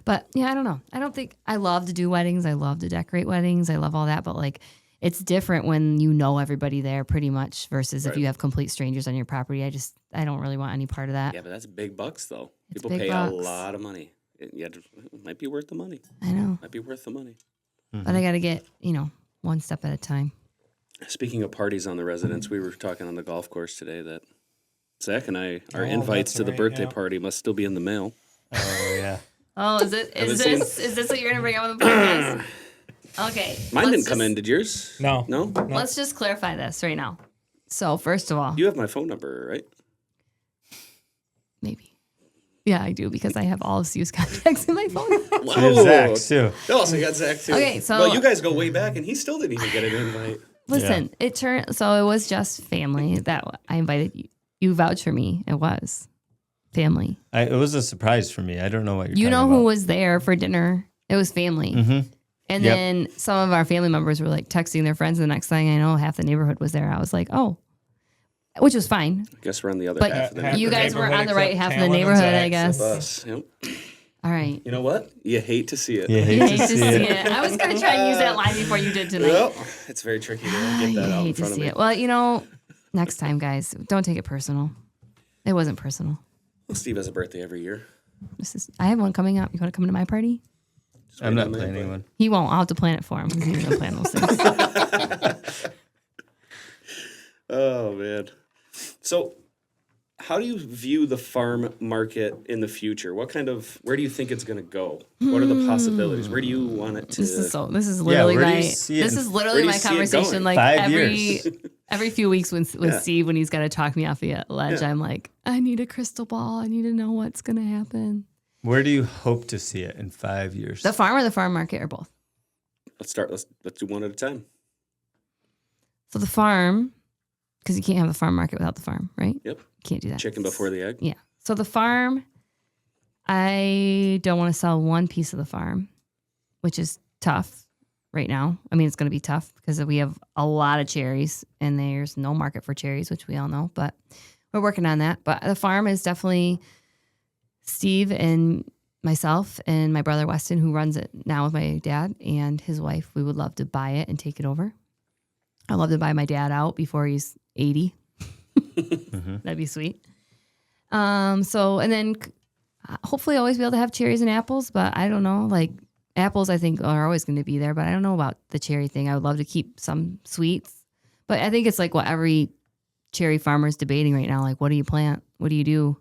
But yeah, I don't know. I don't think I love to do weddings. I love to decorate weddings. I love all that. But like, it's different when you know everybody there pretty much versus if you have complete strangers on your property. I don't really want any part of that. Yeah, but that's big bucks, though. It's People big pay bucks. a lot of money. It might be worth the money. I know. Might be worth the money. But I got to get, one step at a time. Speaking of parties on the residence, we were talking on the golf course today that Zach and I, our Oh, invites that's to the right, birthday yeah. party must still be in the mail. Oh yeah. Oh, is it? Haven't Is this what you're gonna bring up on the podcast? Okay. Mine let's didn't come just- in. Did yours? No. No? Let's just clarify this right now. So first of all, You have my phone number, right? maybe. Yeah, I do because I have all of Steve's contacts in my phone. She has Zach's too. Oh, so you got Zach too. Okay, so- Well, you guys go way back, and he still didn't even get an invite. Listen, so it was just family that I invited you. You vouch for me. It was family. It was a surprise for me. I don't know what you're You talking know about. who was there for dinner? It was family. And Yep. then some of our family members were like texting their friends. And the next thing I know, half the neighborhood was there. I was like, oh, which was fine. I guess we're on the other But half of the half you the guys were neighborhood on the right except half of the Talon and neighborhood, I Zach, guess. bus. Yep. All right. You know what? You hate to see it. You hate I to hate to see see it. it. I was going to try and use that line before you did tonight. Well, it's very tricky to get I that out in hate to front of see me. it. Well, next time, guys, don't take it personal. It wasn't personal. Well, Steve has a birthday every year. I have one coming up. You want to come to my party? I'm wait not on that, planning but- one. He won't. I'll have to plan it for him because he's going to plan those things. Oh, man. So, how do you view the farm market in the future? Where do you think it's going to go? What are the possibilities? Where do you want it to? This is literally where do you my see it this in- is where literally do you my see it conversation. going? Like 5 every years. every few weeks with Yeah. Steve when he's got to talk me off the ledge, Yeah. I'm like, I need a crystal ball. I need to know what's going to happen. Where do you hope to see it in 5 years? The farm or the farm market or both. Let's do one at a time. So the farm, because you can't have the farm market without the farm, right? Yep. You can't do that. Chicken before the egg. Yeah. So the farm, I don't want to sell one piece of the farm, which is tough right now. I mean, it's going to be tough because we have a lot of cherries and there's no market for cherries, which we all know, but we're working on that. But the farm is definitely Steve and myself and my brother Weston, who runs it now with my dad and his wife. We would love to buy it and take it over. I'd love to buy my dad out before he's 80. That'd be sweet. So, and then hopefully always be able to have cherries and apples, but I don't know, like apples I think are always going to be there, but I don't know about the cherry thing. I would love to keep some sweets, but I think it's like what every cherry farmer is debating right now. Like, what do you plant? What do you do?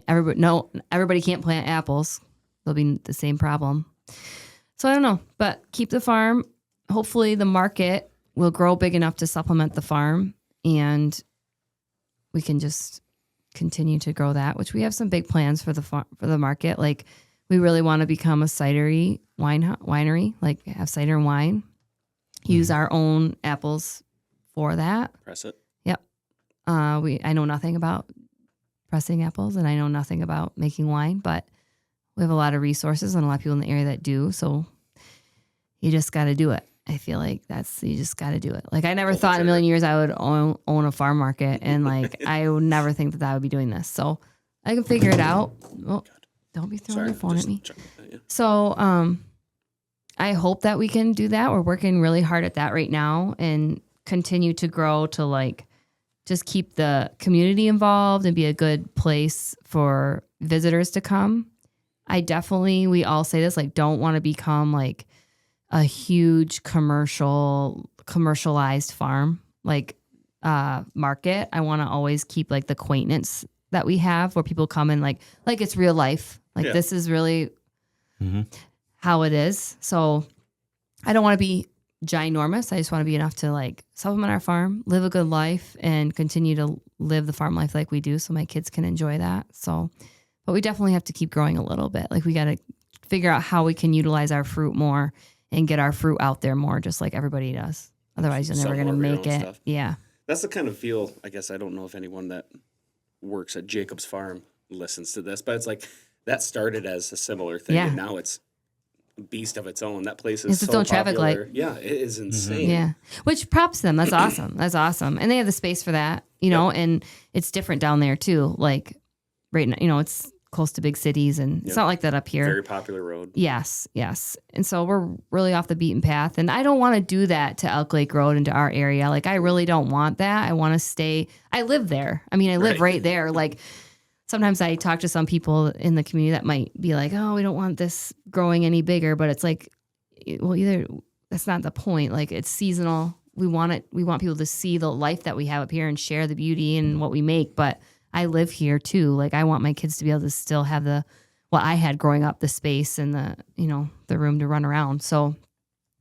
Everybody can't plant apples. They'll be the same problem. So I don't know, but keep the farm. Hopefully the market will grow big enough to supplement the farm and we can just continue to grow that, which we have some big plans for the market. Like we really want to become a winery, like have cider and wine, use our own apples for that. Press it. Yep. I know nothing about pressing apples and I know nothing about making wine, but we have a lot of resources and a lot of people in the area that do. So you just got to do it. I feel like you just got to do it. Like I never thought in a million years I would own a farm market and like I would never think that I would be doing this. So I can figure it out. Oh, don't be throwing your phone at me. So I hope that we can do that. We're working really hard at that right now and continue to grow to like just keep the community involved and be a good place for visitors to come. We all say this, like don't want to become like a huge commercialized farm like market. I want to always keep like the quaintness that we have where people come in like it's real life. Like this is really how it is. So I don't want to be ginormous. I just want to be enough to like supplement our farm, live a good life and continue to live the farm life like we do so my kids can enjoy that. So, but we definitely have to keep growing a little bit. Like we got to figure out how we can utilize our fruit more and get our fruit out there more, just like everybody does. Otherwise, you're never Sell going to more of your make own it. stuff. Yeah. That's the kind of feel, I guess, I don't know if anyone that works at Jacob's Farm listens to this, but it's like that started as a similar thing, Yeah. and now it's a beast of its own. That place is It's its so own traffic light. popular. Yeah, it is insane. Yeah. Which props them. That's awesome. That's awesome. And they have the space for that, and it's different down there too. Like right now, it's close to big cities and it's not like that up here. Very popular road. Yes. And so we're really off the beaten path. And I don't want to do that to Elk Lake Road and to our area. Like, I really don't want that. I want to stay. I live there. I mean, I live right there. Like, sometimes I talk to some people in the community that might be like, oh, we don't want this growing any bigger. But it's like, well, either that's not the point. Like, it's seasonal. We want people to see the life that we have up here and share the beauty and what we make. But I live here too. Like, I want my kids to be able to still have what I had growing up, the space and the room to run around. So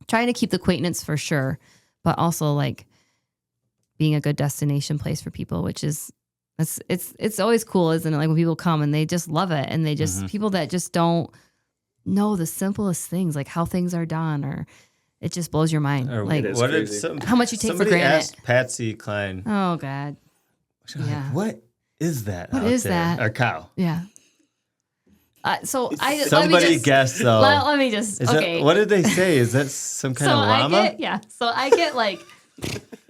trying to keep the quaintness for sure, but also like being a good destination place for people, which is, it's always cool, isn't it? Like when people come and they just love it, and they just, people that just don't know the simplest things, like how things are done, or it just blows your mind. Or Like, what if crazy. how much you take for somebody granted. asked Patsy Cline, Oh God. Yeah. what is that? What out is there? that? A cow. Yeah. So Somebody guess though. Let me just, Is okay. that, what did they say? Is that some kind So of llama? I get like,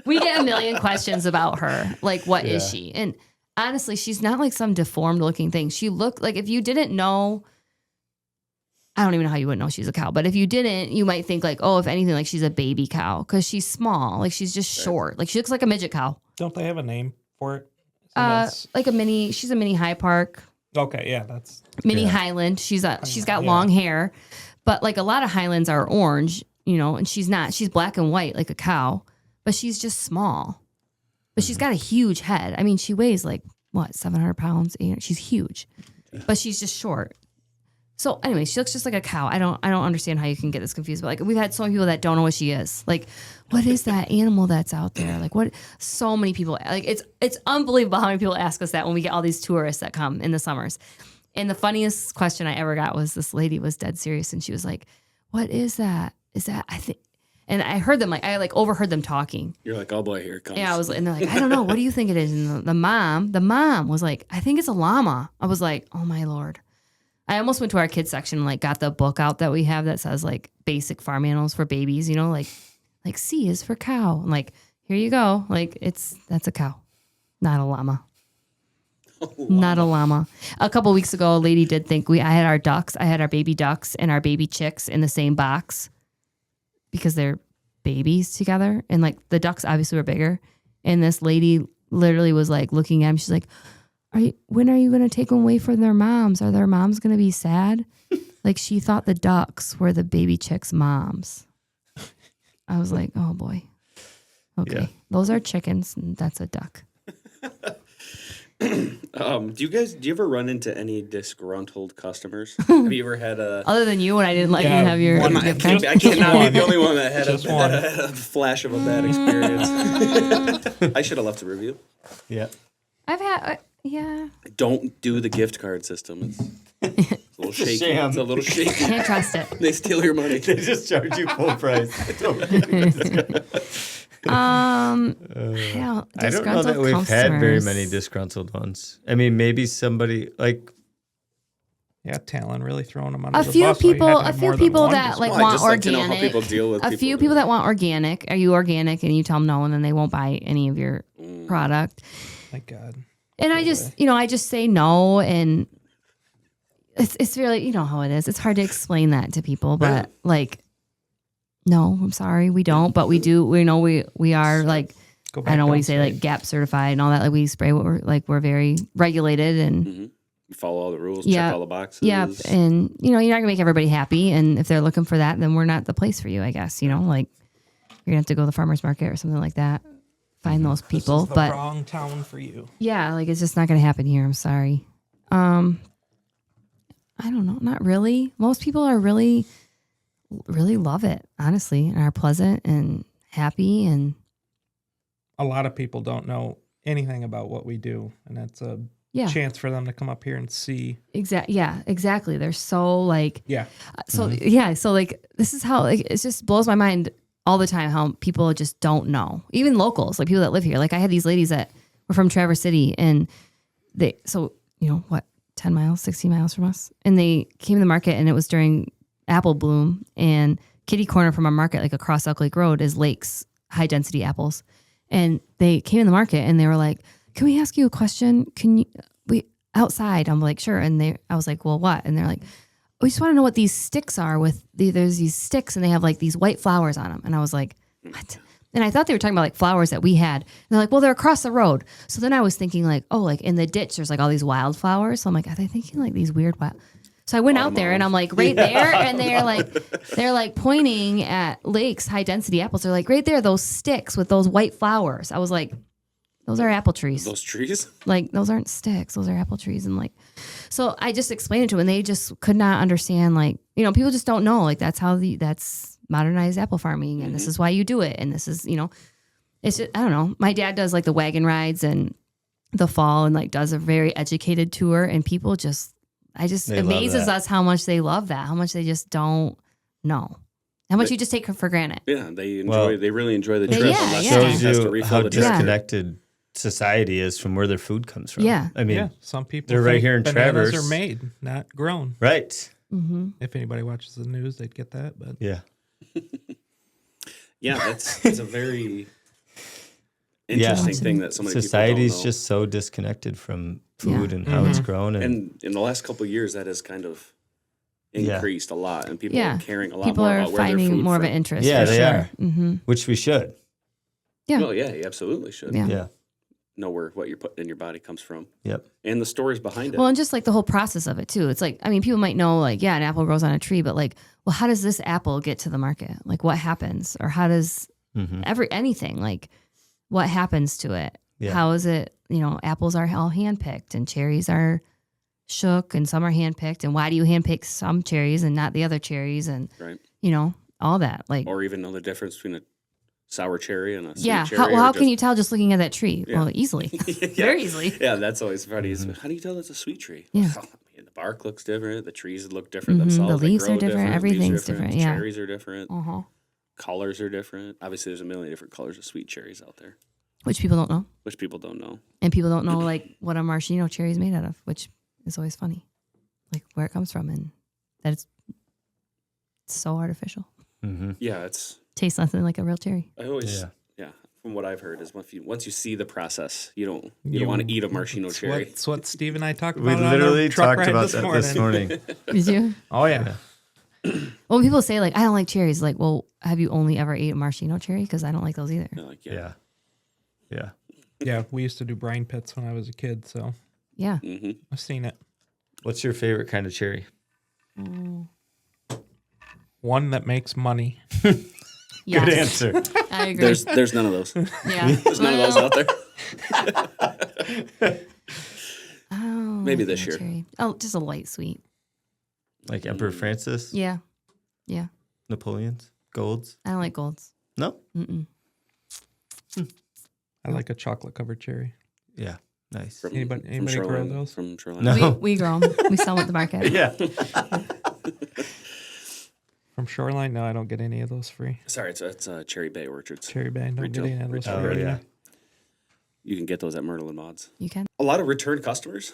we get a million questions about her. Like, what is she? And honestly, she's not like some deformed looking thing. She looked like, if you didn't know, I don't even know how you wouldn't know she's a cow, but if you didn't, you might think like, oh, if anything, like she's a baby cow, because she's small. Like, she's just short. Like, she looks like a midget cow. Don't they have a name for it? So that's- Like she's a mini High Park. okay, yeah, that's Mini Highland. She's got long hair, but like a lot of Highlands are orange, and she's not. She's black and white like a cow, but she's just small. But she's got a huge head. I mean, she weighs like 700 pounds. She's huge, but she's just short. So anyway, she looks just like a cow. I don't understand how you can get this confused. But like, we've had so many people that don't know what she is. Like, what is that animal that's out there? Like, what? So many people. Like, it's unbelievable how many people ask us that when we get all these tourists that come in the summers. And the funniest question I ever got was, this lady was dead serious, and she was like, "What is that? Is that I think?" And I heard them I overheard them talking. You're like, oh boy, here it comes. Yeah, and they're like, I don't know. What do you think it is? And the mom was like, I think it's a llama. I was like, oh my Lord. I almost went to our kids section and like got the book out that we have that says like basic farm animals for babies, like C is for cow. I'm like, here you go. Like, that's a cow, not a llama. Not a llama. A couple weeks ago, a lady did think I had our baby ducks and our baby chicks in the same box because they're babies together. And like the ducks obviously were bigger. And this lady literally was like looking at him. She's like, when are you going to take them away from their moms? Are their moms going to be sad? Like, she thought the ducks were the baby chicks' moms. I was like, oh boy. Okay. Yeah. Those are chickens and that's a duck. Do you ever run into any disgruntled customers? Have you ever had a? Other than you, when I didn't let you Yeah, have your one- I gift card. cannot be the only one that had Just one. a flash of a bad experience. I should have left a review. Yeah. I've had, yeah. Don't do the gift card system. It's a little shaky. sham. It's a little shaky. Can't trust it. They steal your money. They just charge you full price. I I don't know that we've had very many disgruntled ones. I mean, maybe somebody like yeah, Talon really throwing them under A the few bus. So you people, had to a have few more than people one that just- like Well, I want just like to know how organic. people deal with A few people that want organic. Are you organic? And you tell them no, and then they won't buy any of your product. Thank God. And I just say no, and it's really, you know how it is. It's hard to explain that to people, but like, no, I'm sorry, we don't, but we do. We know we are like, Go I back don't know what you say, downstate. like GAP certified and all that. Like, we spray what we're very regulated and. You follow all the rules, Yeah. check all the boxes. Yep. And, you're not going to make everybody happy. And if they're looking for that, then we're not the place for you, I guess. Like, you're going to have to go to the farmer's market or something like that. Find those people. This is the But wrong town for you. yeah, like, it's just not going to happen here. I'm sorry. I don't know. Not really. Most people are really, really love it, honestly, and are pleasant and happy. And A lot of people don't know anything about what we do, and that's a chance for them to come up here and see. Exactly. They're so like, Yeah. so like this is how like it just blows my mind all the time how people just don't know. Even locals, like people that live here. Like I had these ladies that were from Traverse City, and they 10 miles, 16 miles from us, and they came to the market, and it was during apple bloom, and kitty corner from our market, like across Elk Lake Road, is Lake's high density apples, and they came in the market and they were like, "Can we ask you a question? We outside?" I'm like, "Sure." And I was like, "Well, what?" And they're like, "We just want to know what these sticks are there's these sticks and they have like these white flowers on them." And I was like, "What?" And I thought they were talking about like flowers that we had. And they're like, "Well, they're across the road." So then I was thinking like, oh, like in the ditch, there's like all these wildflowers. So I'm like, are they thinking like these weird wild? So I went out there and I'm like right there. And they're like pointing at Lake's high density apples. They're like right there, those sticks with those white flowers. I was like, those are apple trees. Those trees? Like those aren't sticks. Those are apple trees. And like, so I just explained it to them and they just could not understand. Like, people just don't know. Like that's that's modernized apple farming. And this is why you do it. And this is, it's just, I don't know. My dad does like the wagon rides and the fall and like does a very educated tour, and people just, it amazes us how much they love that, how much they just don't know. How much you just take for granted. Yeah, they really enjoy the trip. Unless shows someone has to you refill how the tank. disconnected society is from where their food comes from. Yeah. I mean, Some people they're right think here in bananas Traverse. are made, not grown. Right. Mm-hmm. If anybody watches the news, they'd get that. But Yeah. Yeah, it's a very interesting thing that so many society's people don't know. just so disconnected from food and how it's grown. And in the last couple of years, that has kind of increased a lot, and people are caring a lot People more are about where their finding food more of from. an interest. Yeah, for they sure. are. Mm-hmm. Which we should. Yeah. Well, yeah, you absolutely should. Yeah. Yeah. Know what you're putting in your body comes from. Yep. And the stories behind it. Well, and just like the whole process of it too. It's like, I mean, people might know like, yeah, an apple grows on a tree, but like, well, how does this apple get to the market? Like what happens? Or how does anything, like what happens to it? Yeah. How is it, apples are all handpicked and cherries are shook and some are handpicked. And why do you handpick some cherries and not the other cherries? And, right. All that. Like, Or even know the difference between a sour cherry and a sweet yeah. cherry. How can you tell just looking at that tree? Yeah. Well, easily. Yeah. Very easily. Yeah, that's always funny. How do you tell it's a sweet tree? Yeah. Oh, man, the bark looks different. The trees look different The themselves. They leaves grow are different. leaves Everything's different. Yeah. Cherries are different. Uh-huh. Colors are different. Obviously, there's a million different colors of sweet cherries out there, Which people don't know. which people don't know. And people don't know like what a maraschino cherry is made out of, which is always funny. Like where it comes from and that it's so artificial. Mm-hmm. Yeah, it's. Tastes nothing like a real cherry. I always. Yeah. From what I've heard is once you see the process, you don't want to eat a maraschino cherry. That's what Steve and I talked We about. literally on our truck talked ride about that this morning. Did you? Oh yeah. Well, people say like, I don't like cherries. Like, well, have you only ever ate a maraschino cherry? Because I don't like those either. You're like, Yeah. Yeah. Yeah, we used to do brine pits when I was a kid, so Yeah. Mm-hmm. I've seen it. What's your favorite kind of cherry? One that makes money. Yes. Good answer. I agree. There's none of those. Yeah. There's none of those out there. Oh, Maybe this year. cherry. Oh, just a light sweet. Like Emperor Francis? Yeah. Yeah. Napoleon's? Golds? I don't like golds. No? Mm-mm. I like a chocolate covered cherry. Yeah. Nice. From, Anybody from grow Shoreline, those? From Shoreline. No. We grow them. We sell them at the market. Yeah. From Shoreline? No, I don't get any of those free. Sorry, it's Cherry Bay Orchards. Cherry Bay, don't Retail- get any of those retail free. Oh, yeah. You can get those at Myrtle and Maudes. You can? A lot of return customers.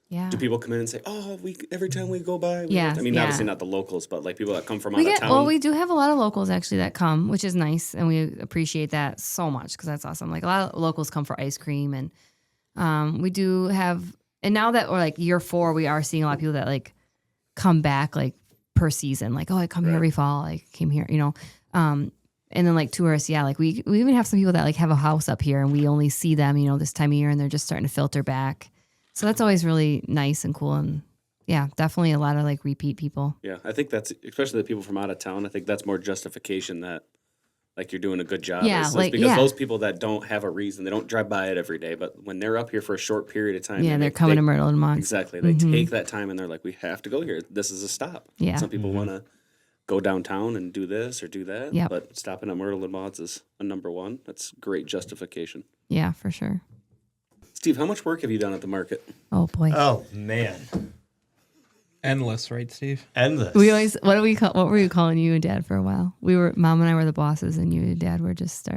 Yeah. Do people come in and say, "Oh, every time we go by"? Yeah, I mean, yeah. obviously not the locals, but like people that come from We out of get town. well. We do have a lot of locals actually that come, which is nice, and we appreciate that so much because that's awesome. Like a lot of locals come for ice cream, and we do have. And now that we're like year 4, we are seeing a lot of people that like come back like per season. Like, oh, I come here every fall. I came here, and then like tourists, yeah. Like we even have some people that like have a house up here, and we only see them, this time of year, and they're just starting to filter back. So that's always really nice and cool, and yeah, definitely a lot of like repeat people. Yeah, I think that's especially the people from out of town. I think that's more justification that like you're doing a good job. Yeah, It's like, because yeah. those people that don't have a reason, they don't drive by it every day, but when they're up here for a short period of time, Yeah, they're coming to Myrtle and Maudes. Exactly, they take that time and they're like, we have to go here. This is a stop. Yeah. Some people want to go downtown and do this or do that, Yep. but stopping at Myrtle and Maudes is a number one. That's great justification. Yeah, for sure. Steve, how much work have you done at the market? Oh boy. Oh man, Endless, right, Steve? endless. We always what were you calling you and Dad for a while? Mom and I were the bosses, and you and Dad were just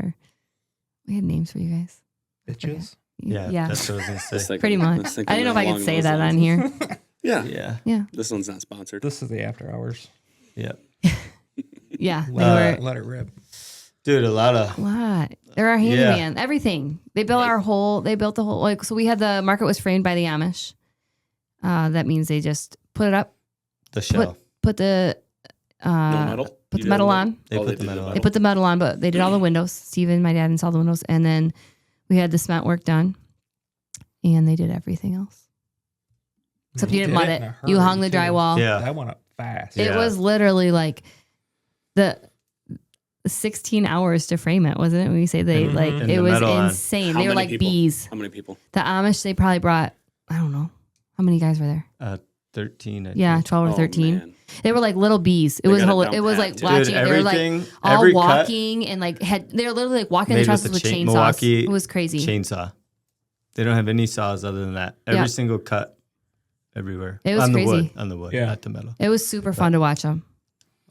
we had names for you guys. Bitches. Yeah, that's what I was gonna say. Just like- Pretty much. was I thinking didn't know if I along could say those that lines. on here. Yeah. Yeah, This one's not sponsored. This is the after hours. yeah, Yeah. They Let, were let it rip. dude, a lot of what? They're our handyman. Everything. They built they built the whole so we had the market was framed by the Amish. That means they just put it up, the shell. put the No metal? put You the metal did on. They Oh, put they the did metal on. They put the metal on, but they did all the windows. Steven, my dad, installed the windows, and then we had the cement work done, and they did everything else. Except you didn't Did mud it it. in a You hurry, hung the too. drywall. Yeah, That went up fast. It Yeah. was literally like the 16 hours to frame it, wasn't it? When we say they like And it the was metal on. insane. How They were many like people? bees. How many people? The Amish, they probably brought, I don't know, how many guys were there? 13. I Yeah, think. 12 or Oh, 13. man. They were like little bees. It They was got it whole, down it was pat, like too. watching. Dude, They were like everything, all every cut walking and like they're literally like walking the made with trusses a with chain- chainsaws. Milwaukee It was crazy. chainsaw. They don't have any saws other than that. Every Yeah. single cut, everywhere. It was on crazy. the wood, on the wood, Yeah. not the metal. It was super fun to watch them.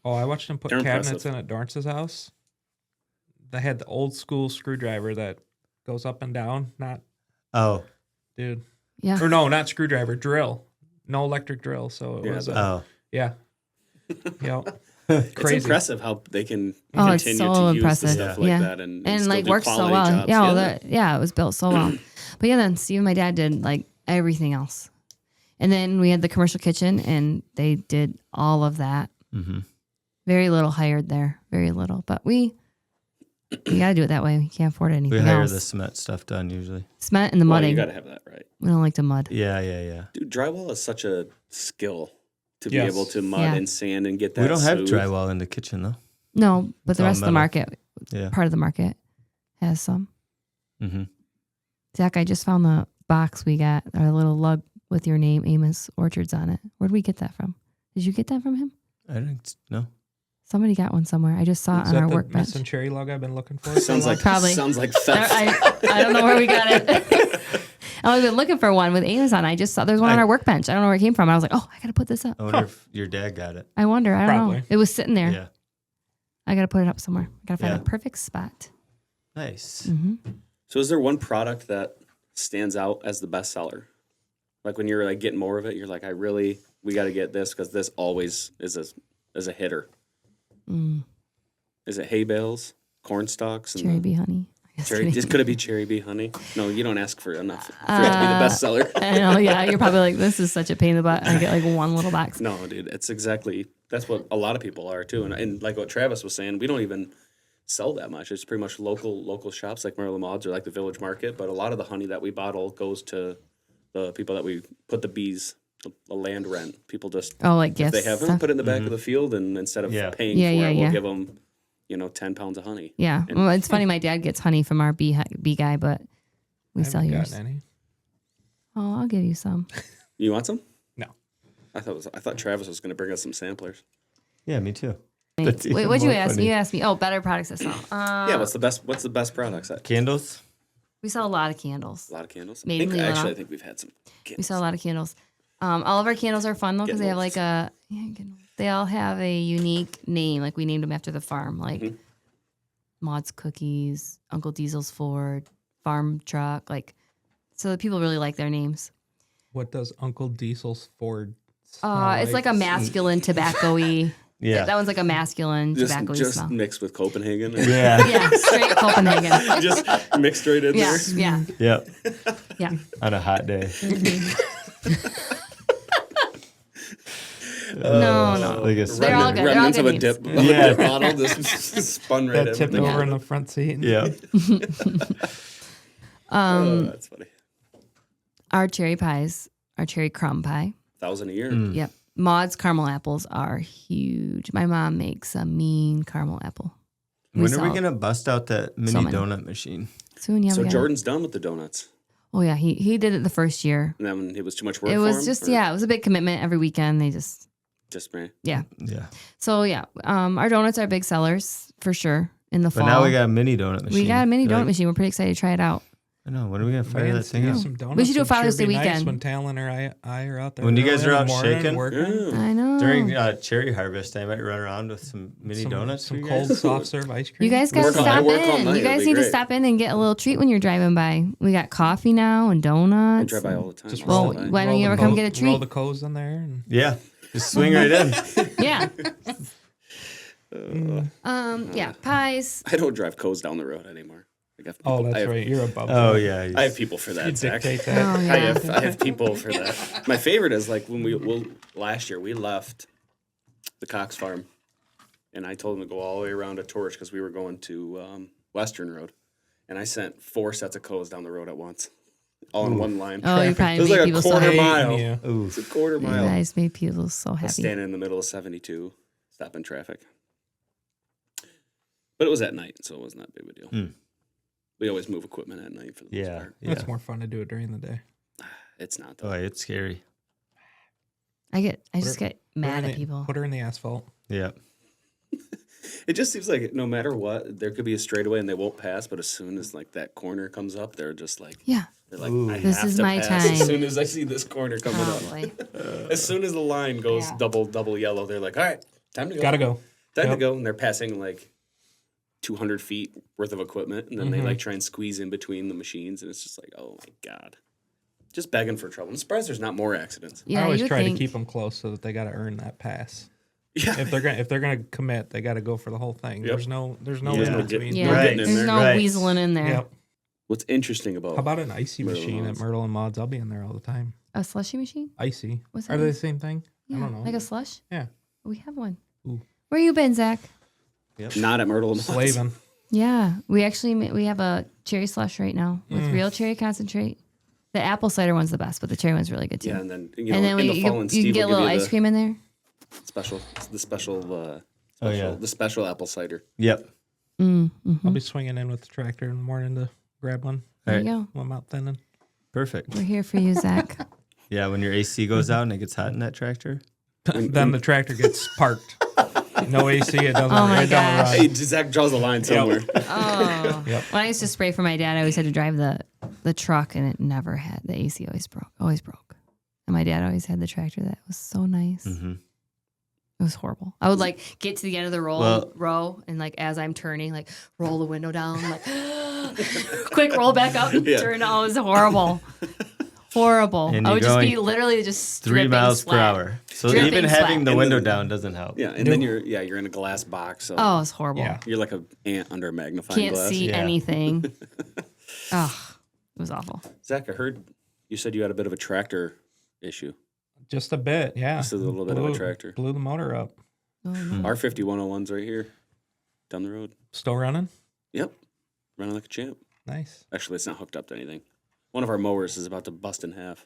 Oh, I watched them put They're cabinets impressive. in at Dorrance's house. They had the old school screwdriver that goes up and down. Not, Oh, dude. Yeah. Or no, not screwdriver, drill. No electric drill. So it Yeah, was, oh, yeah. Yep. It's Crazy. impressive how they can Oh, it's continue so to impressive. use the stuff like Yeah. that and And still like do worked so quality well. jobs. Yeah, well, it was built so well. But yeah, then Steve and my dad did like everything else. And then we had the commercial kitchen and they did all of that. mm-hmm. Very little hired there. Very little. But we got to do it that way. We can't afford anything We hire else. the cement stuff done usually. Cement and the Well, mudding. you got to have that right. We don't like to mud. Yeah. Dude, drywall is such a skill to be Yes. able to mud Yeah. and sand and get that We don't have smooth. drywall in the kitchen though. No, but It's the all rest of the metal. market, Yeah. part of the market, has some. Mm-hmm. Zach, I just found the box we got, our little lug with your name, Amos Orchards, on it. Where'd we get that from? Did you get that from him? I don't know. Somebody got one somewhere. I just saw it Is on that our the workbench. missing cherry log I've been looking for? Sounds like Probably. sounds like theft. I don't know where we got it. I've been looking for one with Amos on. I just saw there's one on our workbench. I don't know where it came from. I was like, oh, I got to put this up. I wonder if your dad got it. I wonder. I don't know. Probably. It was sitting there. Yeah. I got to put it up somewhere. I got to find Yeah. a perfect spot. Nice. Hmm. So is there one product that stands out as the best seller? Like when you're like getting more of it, you're like, we got to get this because this always is a hitter. Mm. Is it hay bales, corn stalks, and Cherry bee honey. Just cherry? kidding. Could it be cherry bee honey? No, you don't ask for enough for it to be the best seller. I know. Yeah, you're probably like, this is such a pain in the butt. I get like one little box. No, dude, it's exactly that's what a lot of people are too, and like what Travis was saying, we don't even sell that much. It's pretty much local shops like Myrtle and Maudes or like the Village Market. But a lot of the honey that we bottle goes to the people that we put the bees, the land rent. People just Oh, like if gifts. they have them, stuff. put it in the back of the field, and instead of Yeah. paying Yeah, for yeah, it, yeah. we'll give them 10 pounds of honey. Yeah. Well, it's funny. My dad gets honey from our bee guy, but we I sell haven't yours. gotten any. Oh, I'll give you some. You want some? No. I thought Travis was going to bring us some samplers. Yeah, me too. Wait, That's even what'd you more ask? funny. You asked me. Oh, better products to sell. Yeah, what's the best products? A Candles? We sell a lot of candles. lot of candles. Made in Leelanau. I think we've had some. Candles. We sell a lot of candles. All of our candles are fun though because they have like they all have a unique name. Like we named them after the farm, like Maud's Cookies, Uncle Diesel's Ford, Farm Truck. Like, so the people really like their names. What does Uncle Diesel's Ford It's like a masculine tobacco-y. Yeah. That one's like a masculine tobacco-y just smell. mixed with Copenhagen. Yeah. Yeah, straight Copenhagen. Just mixed right in Yeah, there. yeah, Yep. yeah. On a hot day. No. Like a They're all good. They're all Remnants good of a names. dip, Yeah. dip bottle just spun right that in. tipped over in the front seat? Yeah. Oh, that's funny. Our cherry pies, our cherry crumb pie. 1,000 a year. Yep. Maud's caramel apples are huge. My mom makes a mean caramel apple. When are sell we going to bust out that mini many. donut machine? Soon, yeah. So we got it. Jordan's done with the donuts. Oh yeah, he did it the first year. And then it was too much work It for was him? just or it was a big commitment every weekend. They just me. yeah. Yeah. So yeah, our donuts are big sellers for sure in the But fall. now we got a mini donut machine. We got a mini donut Like, machine. We're pretty excited to try it out. I know. When are we gonna fire Man, that thing up? some donuts We should do a would sure Father's be Day nice weekend. when Talon or I are out there. When you guys early are in the out morning shaking? working. I know. During cherry harvest, I might run around with some mini donuts for some you cold guys. soft serve ice cream. You guys got to Work all- I stop work all in. night, You it'll guys be need to great. stop in and get a little treat when you're driving by. We got coffee now and donuts. I drive by all the time. Just I'll roll- stop by. why don't you ever come get a Roll treat? the coals in there. And Yeah, just swing right in. Yeah. Yeah. Pies. I don't drive codes down the road anymore. Like, I have oh, people- I that's have- right. You're above. Oh that. yeah. I have people for You that, Zach. dictate that. Oh, yeah. I have people for that. My favorite is like when last year we left the Cox farm, and I told them to go all the way around to Torch because we were going to Western Road, and I sent 4 sets of codes down the road at once, all in one line. Oh, you It probably was made like a people so quarter happy. mile. Yeah. It's a quarter You mile. guys made people so happy. Standing in the middle of 72, stopping traffic. But it was at night, so it wasn't that big of a deal. Hmm. We always move equipment at night for the most Yeah. part. Yeah. It's more fun to do it during the day. It's not Oh, though. it's scary. I just get Put her mad in at people. Put her in the asphalt. Yeah. It just seems like no matter what, there could be a straightaway and they won't pass. But as soon as like that corner comes up, they're just like, Yeah. they're like, Ooh. I This have is to my pass time. as soon as I see this corner coming Probably. up. As soon as the line goes Yeah. double yellow, they're like, all right, time to go. Gotta go. Time to Yep. go. And they're passing like 200 feet worth of equipment, and then they Mm-hmm. like try and squeeze in between the machines, and it's just like, oh my god, just begging for trouble. I'm surprised there's not more accidents. Yeah, I always you try think. to keep them close so that they got to earn that pass. Yeah, If they're gonna commit, they got to go for the whole thing. Yep. There's no There's in no between. getting- Yeah. no getting in There's there. no Right. weaseling in there. Yep. What's interesting about How about an icy Myrtle and machine at Maudes. Myrtle and Maudes? I'll be in there all the time. A slushy machine? Icy. What's Are that? they the same thing? Yeah. I don't know. Like a slush? Yeah. We have one. Ooh. Where you been, Zach? not at Myrtle and Maudes. Slaving. Yeah, we actually we have a cherry slush right now with real cherry concentrate. The apple cider one's the best, but the cherry one's really good too. Yeah, and then you know, and then in you the fall, can and Steve get a will little give you ice cream in there. the special, Oh yeah. the special apple cider. Yep. I'll be swinging in with the tractor in the morning to grab one There Right. you go. while I'm out thinning. Perfect. We're here for you, Zach. Yeah, when your AC goes out and it gets hot in that tractor. Then the tractor gets parked. No AC. It doesn't. Oh my it don't gosh. run. Hey, Zach draws the line somewhere. Oh, Yep. when I used to spray for my dad, I always had to drive the truck, and it never had the AC. Always broke. And my dad always had the tractor that was so nice. Mm-hmm. It was horrible. I would like get to the end of the Well- row, and like as I'm turning, like roll the window down, like quick roll back up, Yeah. turn. Oh, it was horrible, horrible. And I you're would just be going literally just 3 dripping miles per sweat. hour. So Dripping even having sweat. the And window then- down doesn't help. Yeah, and then you're in a glass box, so Oh, it's horrible. Yeah. you're like an ant under a magnifying Can't glass. see Yeah. anything. Oh, it was awful. Zach, I heard you said you had a bit of a tractor issue. Just a bit. Yeah. Just a little bit of a tractor. Blew the motor up. Oh, no. Our 5101's right here, down the road. Still running. Yep, running like a champ. Nice. Actually, it's not hooked up to anything. One of our mowers is about to bust in half.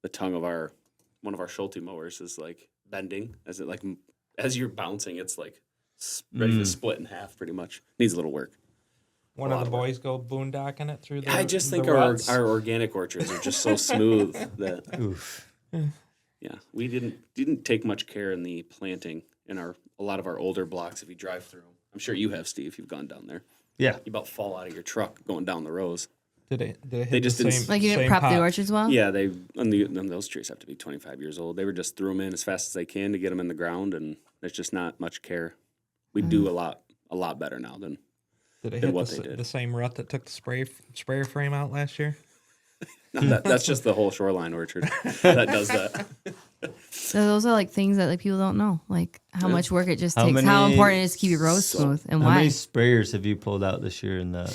The tongue of one of our Schulte mowers is like bending as you're bouncing. It's like ready to split in half, pretty much. Needs a little work. One A of lot the of work. boys go boondocking it through the. I just the think ruts. our organic orchards are just so smooth that Oof. yeah, we didn't take much care in the planting in a lot of our older blocks. If you drive through them, I'm sure you have, Steve. You've gone down there. Yeah. You about fall out of your truck going down the rows. Did it hit They just the didn't same, Like you didn't same prep pot? the orchards well? Yeah, and those trees have to be 25 years old. They were just threw them in as fast as they can to get them in the ground, and there's just not much care. We do a lot better now than Did it than hit what the, they did. the same rut that took the sprayer frame out last year? no, that's just the whole shoreline orchard that does that. So those are like things that like people don't know, like how much work it just How takes, how many- important it is to keep your rows smooth, and How why. many sprayers have you pulled out this year in the?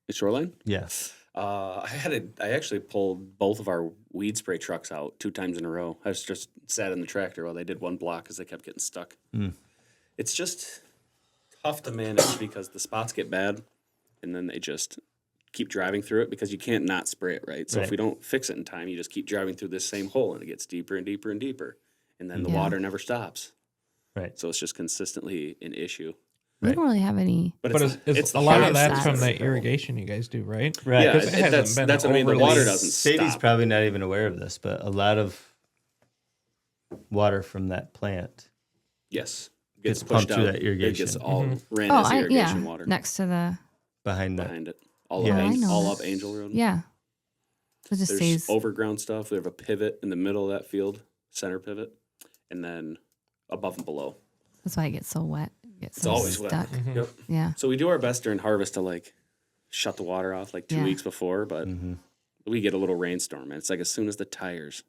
The shoreline. Yeah. I actually pulled both of our weed spray trucks out 2 times in a row. I was just sat in the tractor while they did one block because they kept getting stuck. It's just tough to manage because the spots get bad, and then they just keep driving through it because you can't not spray it right. So if Right. we don't fix it in time, you just keep driving through this same hole, and it gets deeper and deeper and deeper, and then the Yeah. water never stops. Right. So it's just consistently an issue. We don't really have any. But But it's a lot of hard that's stats. from the irrigation you guys do, right? Right. Yeah, 'Cause it hasn't been that's what I mean. The overly- water doesn't Sadie's stop. probably not even aware of this, but a lot of water from that plant. Yes. Gets Gets pumped pushed through out. that irrigation. It gets all ran Oh, as irrigation yeah, water next to the. behind that. behind it. all Yeah, up, I know all that. up Angel Road. Yeah. It just There's stays. overground stuff. We have a pivot in the middle of that field, center pivot, and then above and below. That's why it gets so wet. It gets It's so always stuck. wet. Yep. Yeah. So we do our best during harvest to like shut the water off like 2 Yeah. weeks before, but we get a little rainstorm, and it's like as soon as the tires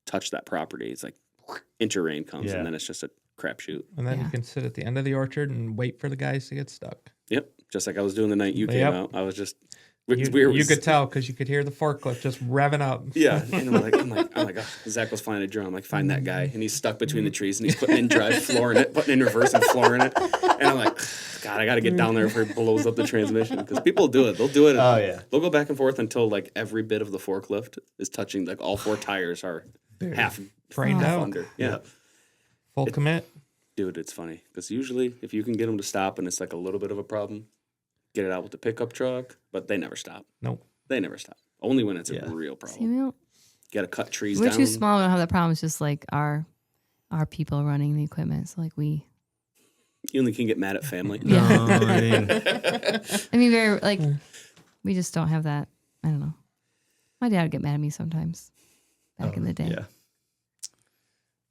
touch that property, it's like inch of rain comes, Yeah. and then it's just a crapshoot. And then Yeah. you can sit at the end of the orchard and wait for the guys to get stuck. Yep, just like I was doing the night you came Yep. out. I was just You could tell because you could hear the forklift just revving up. Yeah, and I'm like, oh my god, Zach was flying a drone. I'm like, find that guy, and he's stuck between the trees, and he's putting in drive, flooring it, putting in reverse and flooring it, and I'm like, God, I got to get down there before he blows up the transmission because people do it. They'll do it. Oh, yeah. They'll go back and forth until like every bit of the forklift is touching. Like all 4 tires are half Drained out. under. Yeah. Full commit. Dude, it's funny because usually if you can get them to stop and it's like a little bit of a problem, get it out with the pickup truck, but they never stop. Nope. They never stop. Only when it's a real See, problem. we don't, Got to cut trees we're down. too small. We don't have that problem. It's just like our people running the equipment. So like we. You only can get mad at family. No, I mean, I mean, very like we just don't have that. I don't know. My dad would get mad at me sometimes. Back in the day. yeah.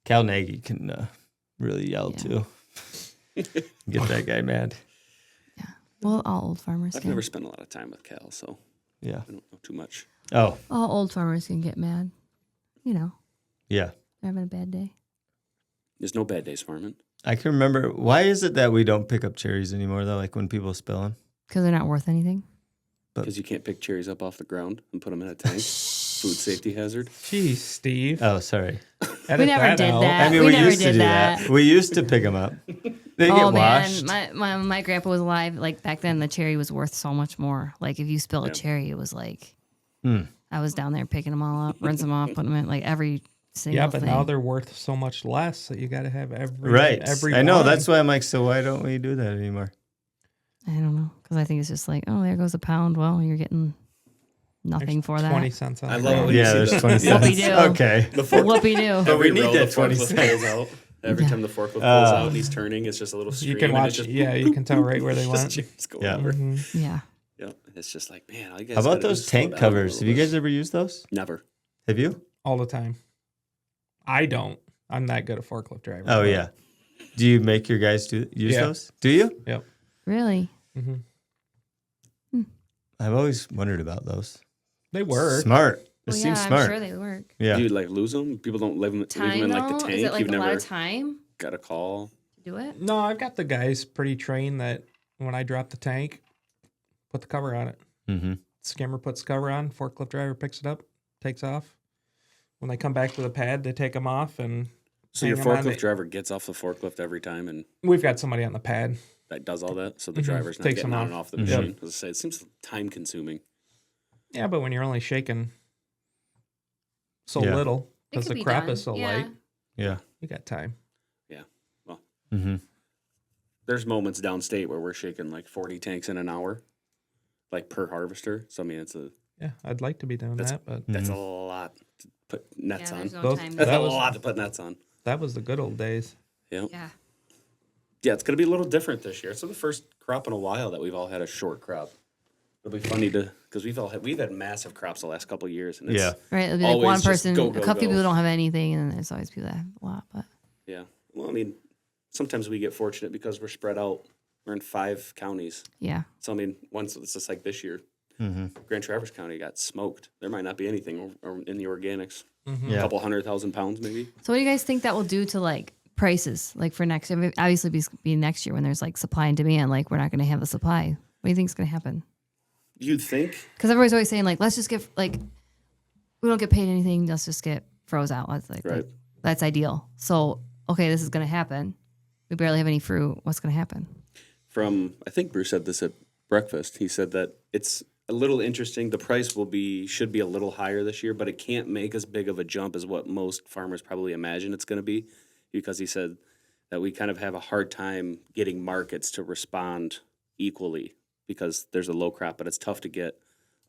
Cal Nagy can really yell Yeah. too. Get that guy mad. Well, all old farmers I've can. never spent a lot of time with Cal, so Yeah. I don't know too much. Oh, All old farmers can get mad. You know, yeah. they're having a bad day. There's no bad days farming. I can remember. Why is it that we don't pick up cherries anymore, though? Like when people spill them? Because they're not worth anything. Because you can't pick cherries up off the ground and put them in a tank. Food safety hazard. Jeez, Steve. Oh, sorry. Edit We never did out. that. I mean, we we never used to did do that. We used to pick them up. They Oh get man, washed. my grandpa was alive. Like back then, the cherry was worth so much more. Like if you spill a Yeah. cherry, it was like Mm. I was down there picking them all up, rinse them off, putting them in like every single Yeah, but thing. now they're worth so much less that you got to have every Right. Every I know. one. That's why I'm like, so why don't we do that anymore? I don't know because I think it's just like, oh, there goes a pound. Well, you're getting nothing for that. 20 cents on I the love it ground. when you Yeah, see there's the- 20 Yeah. cents. Whoopie-doo. Okay. Whoopie do. Every need row that the 20 forklift cents. pulls out. Every Yeah. time the forklift pulls out and he's turning, it's just a little stream. You can and watch. it's just, Yeah, you can tell right where they just went. cherries go Yeah. over. Mhm. Yeah. Yeah, it's just like, man, all you guys How about gotta do those is slow tank down a covers? little Have you bit. guys ever used those? Never. Have you? All the time. I don't. I'm not good at forklift driver. Oh, but- yeah. Do you make your guys use Yeah. those? Do you? Yep. Really? Mhm. I've always wondered about those. They work. Smart. It Well, seems yeah, smart. I'm sure they work. Yeah. Do you like lose them? People don't leave them Time in like though? the tank. Is it like You've a lot never of time got a call. to do it? No, I've got the guys pretty trained that when I drop the tank, put the cover on it. Mm-hmm. Skimmer puts the cover on. Forklift driver picks it up, takes off. When they come back to the pad, they take them off and. So your hang 'em on forklift the- driver gets off the forklift every time and We've got somebody on the pad. that does all that. So the Mhm. driver's not Takes getting them on and off. off the Mhm. machine. As I say, it seems time consuming. Yeah, but when you're only shaking so Yeah. little It because could the be crop done. is so Yeah. light, Yeah. you got time. Mm-hmm. There's moments downstate where we're shaking like 40 tanks in an hour, like per harvester. So I mean, Yeah, I'd like to be doing That's- that, but that's Mhm. a lot to put nets Yeah, on. there's no Those- time. That's that a was- lot to put nets on. that was the good old days. Yeah. Yeah. Yeah, it's gonna be a little different this year. It's the first crop in a while that we've all had a short crop. It'll be funny to because we've had massive crops the last couple of years, and it's, Yeah. Right. It'll be like Always one just person, go, a go, couple go. people don't have anything, and then there's always people that have a lot. But yeah. Well, I mean, sometimes we get fortunate because we're spread out. We're in 5 counties, yeah. so I mean, once it's just like this year, Mm-hmm. Grand Traverse County got smoked. There might not be anything in the organics. Mhm. A Yeah. couple 100,000 pounds, maybe. So what do you guys think that will do to like prices, like for next? I mean, obviously, be next year when there's like supply and demand. Like we're not going to have the supply. What do you think is going to happen? You'd think. Because everybody's always saying like, let's just get like, we don't get paid anything. Let's just get froze out. That's like, Right. that's ideal. So okay, this is going to happen. We barely have any fruit. What's going to happen? I think Bruce said this at breakfast. He said that it's a little interesting. The price should be a little higher this year, but it can't make as big of a jump as what most farmers probably imagine it's going to be, because he said that we kind of have a hard time getting markets to respond equally because there's a low crop, but it's tough to get,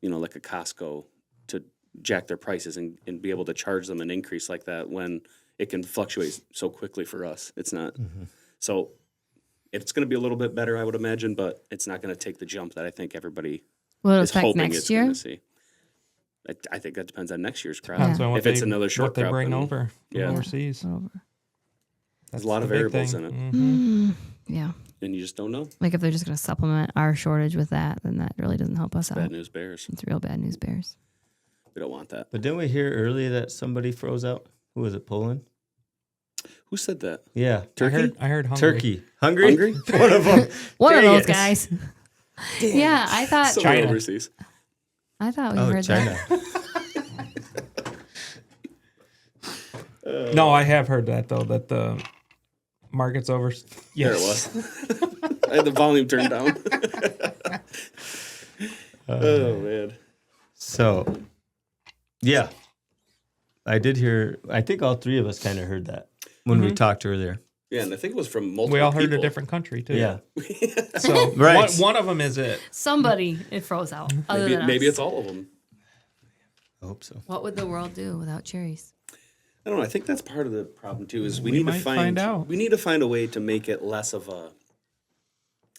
like a Costco to jack their prices and be able to charge them an increase like that when it can fluctuate so quickly for us. It's not. So it's going to be a little bit better, I would imagine, but it's not going to take the jump that I think everybody Will it is affect hoping next it's year? going to see. I think that depends on next year's crop. Depends on what If it's another short what they crop, bring then over from yeah. overseas. There's a lot of the big variables thing. in it, Mhm. Yeah. and you just don't know. Like if they're just going to supplement our shortage with that, then that really doesn't help us out. Bad news bears. It's real bad news bears. We don't want that. But didn't we hear earlier that somebody froze out? Who was it, Poland? Who said that? Yeah. Turkey? I heard hungry. Turkey. Hungry? Hungry? One of them. One of Dang those it. guys. Yeah, I thought Somewhere China. overseas. we Oh, heard China. that. No, I have heard that though. That the market's over. There it was. I had the volume turned down. Oh, man. So, yeah. I did hear, I think all three of us kind of heard that when we talked earlier. Yeah, and I think it was from multiple We all heard people. a different country too. Yeah. So Right. one of them is it. Somebody, it froze out. Other Maybe, than maybe us. it's all of them. I hope so. What would the world do without cherries? I don't know. I think that's part of the problem too. Is we We need to might find find out. We need to find a way to make it less of a.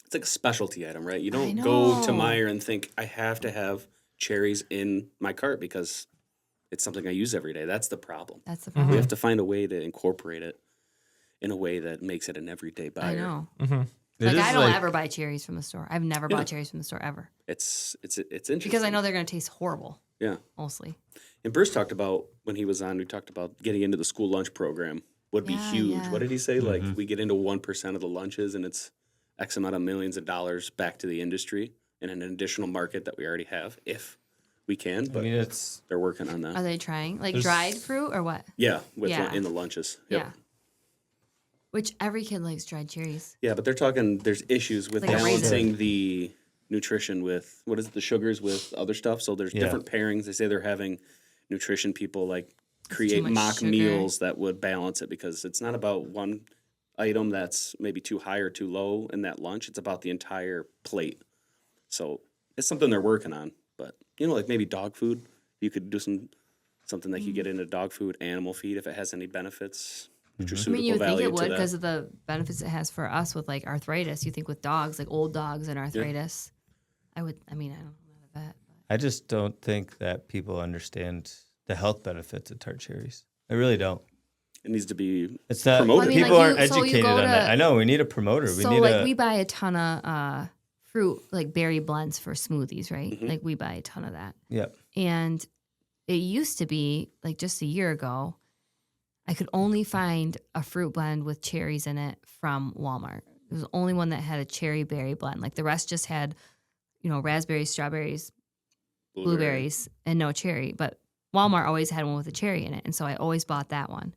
It's like a specialty item, right? You don't go to know. Meijer and think I have to have cherries in my cart because it's something I use every day. That's the problem. That's the We problem. have to find a way to incorporate it in a way that makes it an everyday buyer. I know. Mm-hmm. It Like is I don't ever buy cherries from the store. I've never Yeah. bought cherries from the store ever It's interesting because I know they're going to taste horrible. Yeah. Mostly. And Bruce talked about when he was on. We talked about getting into the school lunch program would be Yeah, huge. yeah. What did he say? Like we get into 1% of the lunches, and it's X amount of millions of dollars back to the industry in an additional market that we already have, if we can. I But mean, it's, they're working on that. Are they trying? Like There's- dried fruit or what? Yeah, with Yeah. in the lunches. Yep. Yeah. Which every kid likes dried cherries. Yeah, but they're talking. There's issues with Like a raisin. balancing the nutrition with what is it, the sugars with other stuff. So there's Yeah. different pairings. They say they're having nutrition people like create much mock sugar. meals that would balance it because it's not about one item that's maybe too high or too low in that lunch. It's about the entire plate. So it's something they're working on. But like maybe dog food. You could do something that you get into dog food, animal feed if it has any benefits. Nutraceutical I mean, you would think value it would to that. because of the benefits it has for us with like arthritis. You think with dogs, like old dogs and arthritis. I don't know that. I just don't think that people understand the health benefits of tart cherries. I really don't. It needs to be It's that promoted. I mean, people like aren't so you educated go on to- that. I know we need a promoter. We So need like a we buy a ton of fruit, like berry blends for smoothies, right? Mm-hmm. Like we buy a ton of that. yeah. And it used to be like just a year ago, I could only find a fruit blend with cherries in it from Walmart. It was the only one that had a cherry berry blend. Like the rest just had, raspberries, strawberries, blueberries, and no cherry. But Walmart always had one with a cherry in it, and so I always bought that one.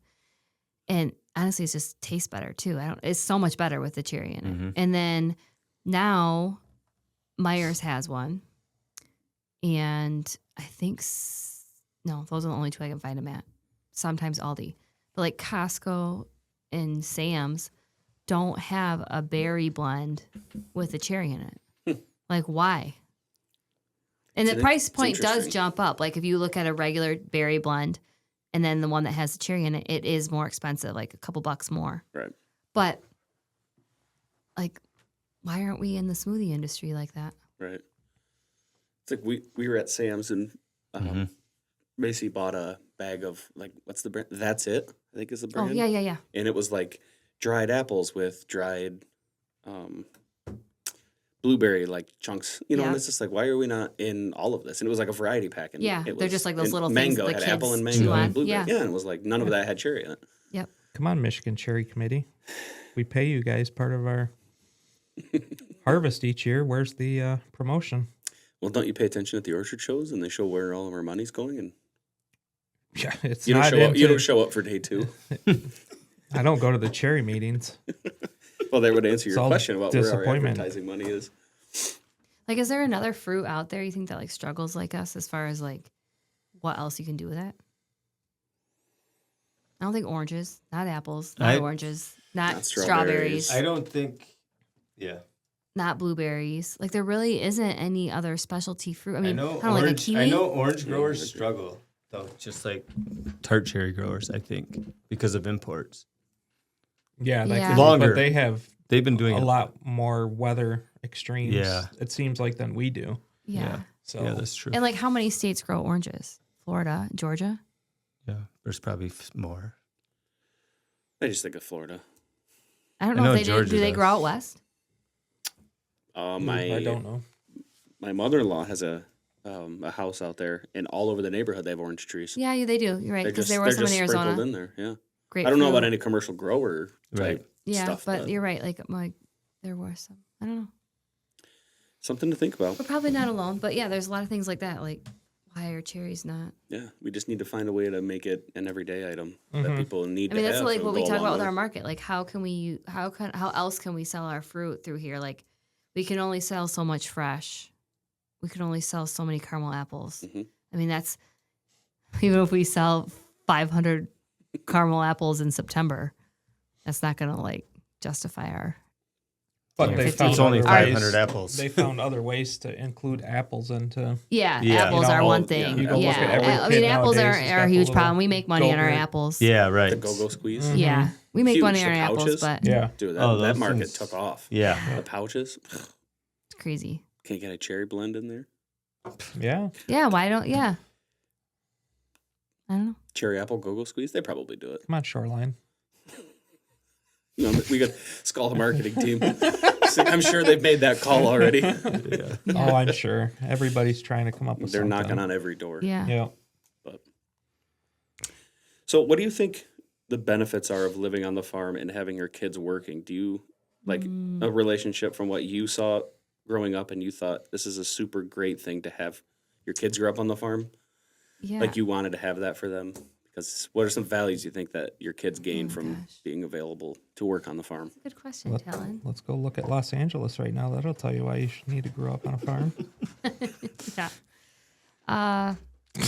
And honestly, it just tastes better too. It's so much better with the cherry in it. Mhm. And then now, Meijer's has one, and I think no, those are the only two I can find them at. Sometimes Aldi, but like Costco and Sam's don't have a berry blend with a cherry in it. Like why? And the price point does interesting. jump up. Like if you look at a regular berry blend and then the one that has the cherry in it, it is more expensive, like a couple bucks more. Right. But like, why aren't we in the smoothie industry like that? Right. It's like we were at Sam's and Macy bought a bag of like what's the brand? That's It, I think is the brand. Oh yeah. And it was like dried apples with dried blueberry like chunks, Yeah. and it's just like why are we not in all of this? And it was like a variety pack. And Yeah, it they're was, just like those and little things mango the had apple kids and chew mango on. and blueberry. Yeah. And it was like none of that had cherry in it. Yep. Come on, Michigan Cherry Committee. We pay you guys part of our harvest each year. Where's the promotion? Well, don't you pay attention at the orchard shows and they show where all of our money's going? And Yeah, it's you don't not show up. You into- don't show up for day 2. I don't go to the cherry meetings. Well, that would answer your all question about where our disappointment. advertising money is. Like, is there another fruit out there you think that like struggles like us as far as like what else you can do with it? I don't think oranges, not apples, not oranges, not Not strawberries, strawberries. I don't think. Yeah. not blueberries. Like there really isn't any other specialty fruit. I mean, I, know don't know, like a orange. kiwi. I know orange growers struggle though, just like tart cherry growers. I think because of imports. Yeah, that Yeah. could be, Longer. but they have They've been doing a it. lot more weather extremes. Yeah. It seems like than we do. Yeah. So Yeah, that's true. And like, how many states grow oranges? Florida, Georgia. Yeah, there's probably more. I just think of Florida. I don't I know know if they do. Georgia Do they does. grow out west? I don't know. My mother-in-law has a house out there, and all over the neighborhood they have orange trees. Yeah, they do. You're right. They're Because just there they're were some in just sprinkled Arizona. in there. Yeah, Great. I don't know about any commercial grower type Yeah, stuff, but you're right. Like there were some. I don't know. something to think about. We're probably not alone, but yeah, there's a lot of things like that. Like, why are cherries not? Yeah, we just need to find a way to make it an everyday item that people need I mean, to that's have. like to what we go talk along about with with our it. market. Like, how else can we sell our fruit through here? Like, we can only sell so much fresh. We can only sell so many caramel apples. I mean, that's even if we sell 500 caramel apples in September, that's not going to like justify our. But they found It's only other 500 ways- apples. They found other ways to include apples into. Yeah, Yeah. apples You know, are all- one yeah, thing. you Yeah, go look at every I kid mean, apples nowadays has are got a the huge little problem. We make money on our go-gurt. apples. Yeah, right. The go-go squeeze. Yeah, we make Huge, money on the our apples, pouches. but Yeah. Dude, Oh, that those market things- took off. Yeah. The pouches. it's crazy. Can you get a cherry blend in there? Yeah. Yeah, why don't? Yeah, I don't know. Cherry apple go-go squeeze? They probably do it. Come on, Shoreline. You know, we could call the marketing team. I'm sure they've made that call already. Oh, I'm sure. Everybody's trying to come up with They're something. knocking on every door. Yeah. Yeah. So, what do you think the benefits are of living on the farm and having your kids working? Do you like a relationship from what you saw growing up and you thought this is a super great thing to have your kids grow up on the farm? Yeah. Like you wanted to have that for them? Because what are some values you think that your kids gain from gosh. being available to work on the farm? Good question, Let, Helen. let's go look at Los Angeles right now. That'll tell you why you need to grow up on a farm. Yeah.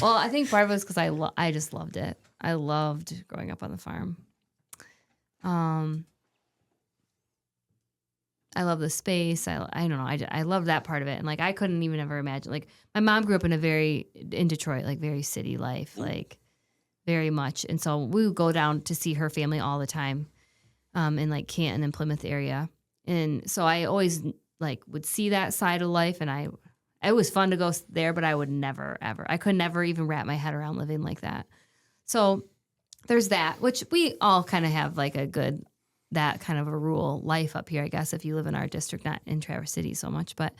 Well, I think part of it was because I just loved it. I loved growing up on the farm. I love the space. I don't know. I love that part of it. And like, I couldn't even ever imagine, like my mom grew up in Detroit, like very city life, like very much. And so we would go down to see her family all the time, in like Canton and Plymouth area. And so I always like would see that side of life. And it was fun to go there, but I would never, ever, I could never even wrap my head around living like that. So there's that, which we all kind of have like that kind of a rural life up here, I guess, if you live in our district, not in Traverse City so much. But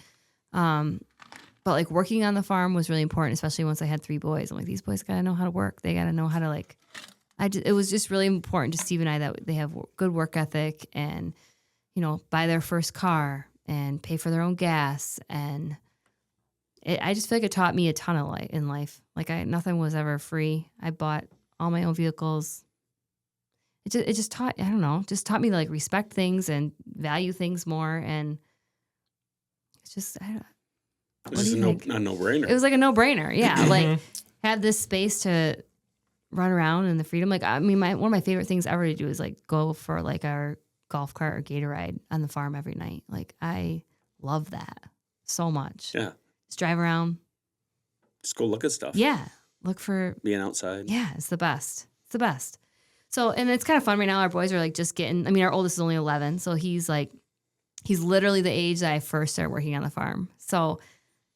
like working on the farm was really important, especially once I had 3 boys. I'm like, these boys got to know how to work. They got to know how to like, it was just really important to Steve and I that they have good work ethic and, you know, buy their first car and pay for their own gas. And I just feel like it taught me a ton of in life. Like nothing was ever free. I bought all my own vehicles. It just taught, I don't know, just taught me to like respect things and value things more. And it's just, This is a no-brainer. it was like a no-brainer. Yeah. Like have this space to run around and the freedom. Like, I mean, one of my favorite things ever to do is like go for like our golf cart or gator ride on the farm every night. Like I love that so much. Yeah. Just drive around. Just go look at stuff. Yeah. Look for, Being outside. yeah, it's the best. It's the best. So, and it's kind of fun right now. Our boys are like just getting, I mean, our oldest is only 11. So he's literally the age that I first started working on the farm. So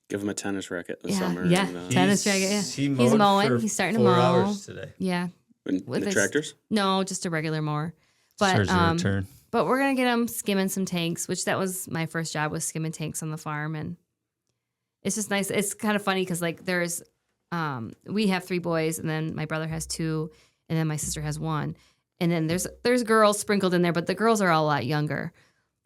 Give him a tennis racket this yeah, summer. yeah. And, Tennis racket, yeah. He's mowing. for He's starting to 4 mow. hours today. Yeah. and With the his- tractors? No, just a regular mower. But Starts your turn. but we're gonna get him skimming some tanks, which that was my first job, was skimming tanks on the farm. And it's just nice. It's kind of funny because like there's we have 3 boys, and then my brother has 2, and then my sister has 1. And then there's girls sprinkled in there, but the girls are all a lot younger.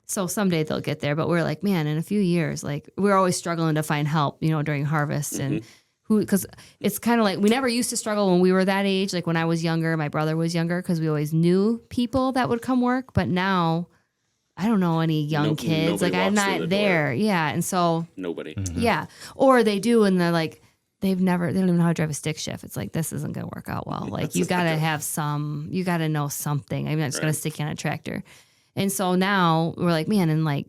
So someday they'll get there. But we're like, man, in a few years, like we're always struggling to find help, you know, during harvest and because it's kind of like we never used to struggle when we were that age. Like when I was younger, my brother was younger, because we always knew people that would come work. But now I don't know any young kids. nobody Like I'm walks through not the there. Yeah. And so, Nobody. yeah. Or they do, and they're like, they don't even know how to drive a stick shift. It's like, this isn't going to work out well. Like you got to have you got to know something. I'm not just going to stick you on a tractor. And so now we're like, man, in like,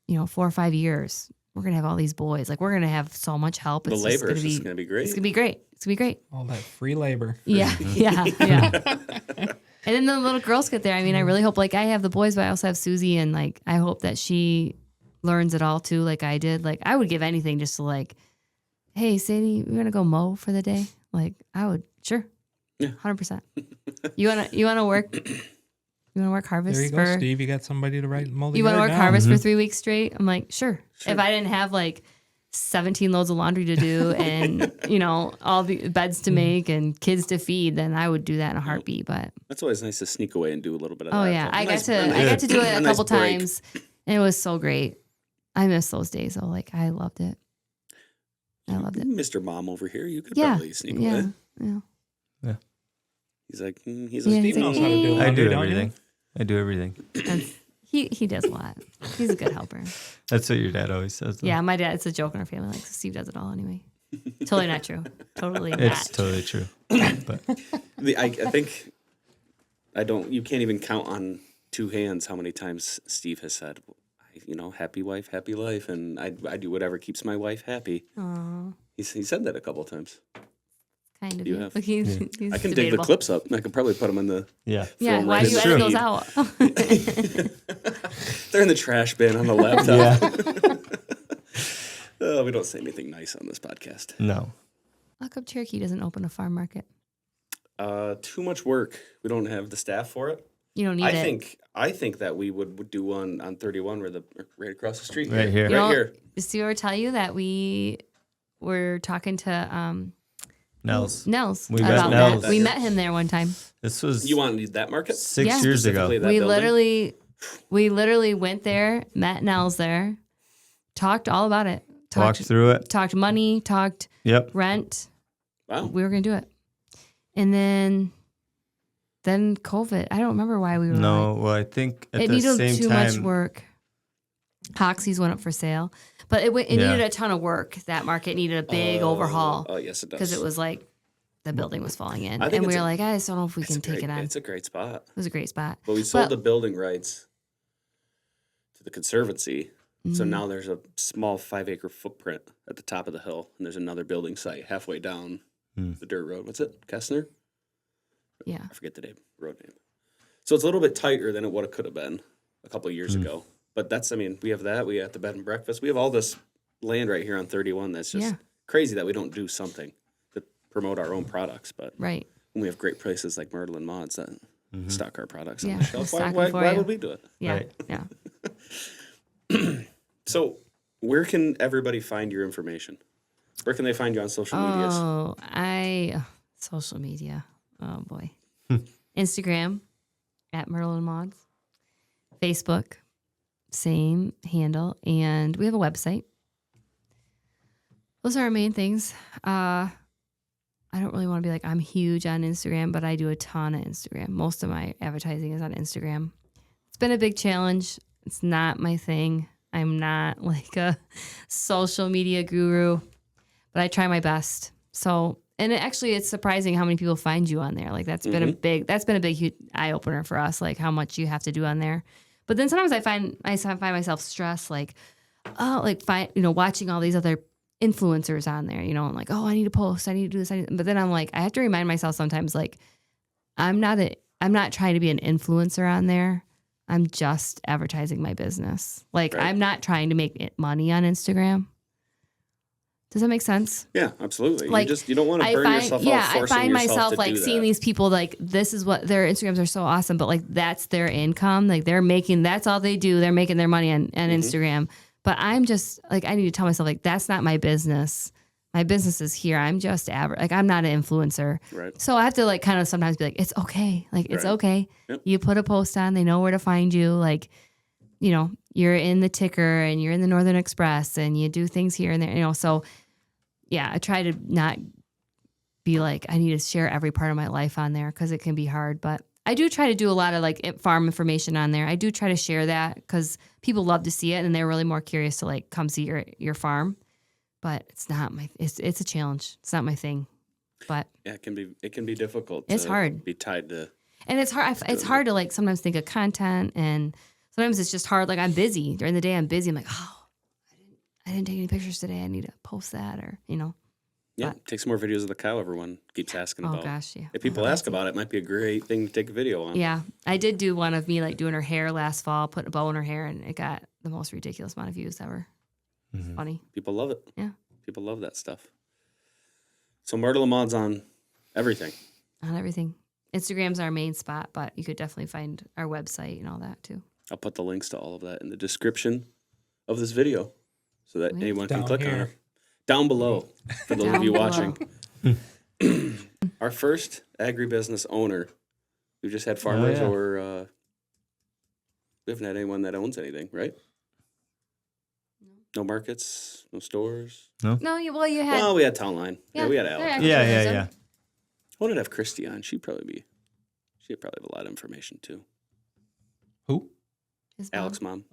4 or 5 years, we're going to have all these boys. Like we're going to have so much help. The labor is just going to be great. It's going to be great. It's going to be great. All that free labor. Yeah, yeah, yeah. And then the little girls get there. I mean, I really hope, like I have the boys, but I also have Susie, and like I hope that she learns it all too, like I did. Like I would give anything just to like hey, Sadie, we're gonna go mow for the day. Like, I would, sure, Yeah. 100%. You wanna work? You wanna work harvest There you for? go, Steve. You got somebody to mow the You want to yard work now. harvest for 3 weeks straight? I'm like, sure. If I didn't have like 17 loads of laundry to do and, all the beds to make and kids to feed, then I would do that in a heartbeat. But That's always nice to sneak away and do a little bit of that. oh yeah, I got to do it a nice couple break. times and it was so great. I miss those days though. Like I loved it. Mr. Mom over here, you could Yeah. probably sneak Yeah. away. Yeah. He's like, Yeah, Steve he's like, knows how to do "Hey." I laundry, do don't you? everything. I do everything. And he does a lot. He's a good helper. That's what your dad always says. Though. Yeah, my dad, it's a joke in our family. Like Steve does it all anyway. Totally not true. Totally It's not. totally true. But I think you can't even count on two hands how many times Steve has said, happy wife, happy life. And I do whatever keeps my wife happy. Aw, He said that a couple of times. kind of. You have. Like, he's I can dig the debatable. clips up. I could probably put them in the. yeah. Yeah, Throw 'em why right do in you the edit those feed. out? They're in the trash bin on the laptop. Yeah. We don't say anything nice on this podcast. No. How come Cherokee doesn't open a farm market? Too much work. We don't have the staff for it. You don't need it. I think that we would do one on 31 right across the street. Right here. You know, here. Does Steve ever tell you that we were talking to Nels. Nels We met about Nels. that? We met him there one time. This was You want to need that market? 6 Yeah. years Specifically ago. that building? We literally went there, met Nels there, talked all about it. Walked through it. Talked money, talked Yep. rent. Wow. We were gonna do it. And then COVID. I don't remember why we were No, well, I think at it the needed same too time. much work. Hoxie's went up for sale, but it Yeah. needed a ton of work. That market needed a big overhaul Oh, yes, it does. because it was like the building was falling in, I think and we it's were a- like, I just don't know if we It's can a take great- it on. It's a great spot. It was a great spot. But we sold But- the building rights to the Conservancy. So Mhm. now there's a small 5-acre footprint at the top of the hill, and there's another building site halfway down the dirt road. What's it? Kessner? Yeah, I forget the road name. So it's a little bit tighter than it would have could have been a couple of years ago. But we have that. We have the bed and breakfast. We have all this land right here on 31 that's just Yeah. crazy that we don't do something to promote our own products. But right. when we have great places like Myrtle and Maudes that stock our products on Yeah, the shelf, we'll stock 'em why for you. would we do it? Yeah, Right. yeah. So where can everybody find your information? Where can they find you on social medias? Social media. Oh boy, Instagram at Myrtle and Maudes, Facebook, same handle, and we have a website. Those are our main things. I don't really want to be like I'm huge on Instagram, but I do a ton of Instagram. Most of my advertising is on Instagram. It's been a big challenge. It's not my thing. I'm not like a social media guru, but I try my best. So, and it's surprising how many people find you on there. Like that's been a big huge eye opener for us. Like how much you have to do on there. But then sometimes I find myself stressed, like, watching all these other influencers on there, and like, oh, I need to post, I need to do this. But then I'm like, I have to remind myself sometimes, like, I'm not trying to be an influencer on there. I'm just advertising my business. Like, Right. I'm not trying to make money on Instagram. Does that make sense? Yeah, absolutely. Like, you don't want to burn yourself out I forcing find yourself myself to like do seeing that. these people like this is what their Instagrams are so awesome, but like that's their income. Like that's all they do. They're making their money on Instagram. But I'm just like, I need to tell myself like that's not my business. My business is here. I'm just like I'm not an influencer. Right. So I have to like kind of sometimes be like, it's okay. Like it's Right. okay. Yep. You put a post on, they know where to find you. Like, you're in the Ticker and you're in the Northern Express and you do things here and there, so yeah, I try to not be like, I need to share every part of my life on there because it can be hard. But I do try to do a lot of like farm information on there. I do try to share that because people love to see it and they're really more curious to like come see your farm. But it's not it's a challenge. It's not my thing. But Yeah, it can be difficult. It's to hard. Be tied to. and it's hard. It's hard to like sometimes think of content, and sometimes it's just hard. Like I'm busy during the day. I'm busy. I'm like, oh, I didn't take any pictures today. I need to post that, or Yeah, take some more videos of the cow. Everyone keeps asking oh about. gosh, yeah. If people ask about it, it might be a great thing to take a video on. Yeah, I did do one of me like doing her hair last fall, putting a bow in her hair, and it got the most ridiculous amount of views ever. It's funny. People love it. Yeah. People love that stuff. So Myrtle and Maudes on everything. On everything. Instagram's our main spot, but you could definitely find our website and all that too. I'll put the links to all of that in the description of this video so that anyone can Down click on here. it. Down below for those of Down you below. watching. Our first agribusiness owner. We've just had farmers yeah. or we haven't had anyone that owns anything, right? No markets, no stores. No, you had. Well, we had Town Line. Yeah, we had they're Alex. Yeah, agritourism. yeah. I wanted to have Christy on. She'd probably have a lot of information too. Who? His mom. Alex' mom.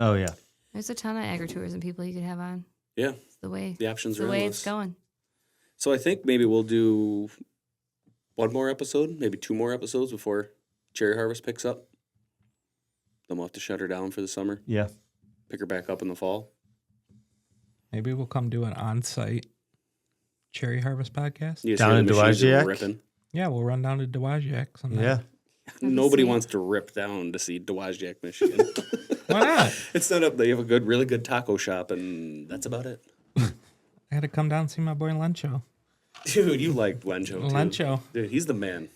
Oh, yeah. There's a ton of agritourism people you could have on. Yeah, It's the way. the options It's are the way endless. it's going. So I think maybe we'll do one more episode, maybe 2 more episodes before cherry harvest picks up. Then we'll have to shut her down for the summer, Yeah. pick her back up in the fall. Maybe we'll come do an on-site cherry harvest podcast. You just Down hear in the machines are Dowagiac? ripping. Yeah, we'll run down to Dowagiac sometime. Yeah. Nobody see it. wants to rip down to see Dowagiac, Michigan. Why not? It's not up. They have a really good taco shop, and that's about it. I had to come down and see my boy Lencho. Dude, you like Lencho too. Lencho. Dude, he's the man.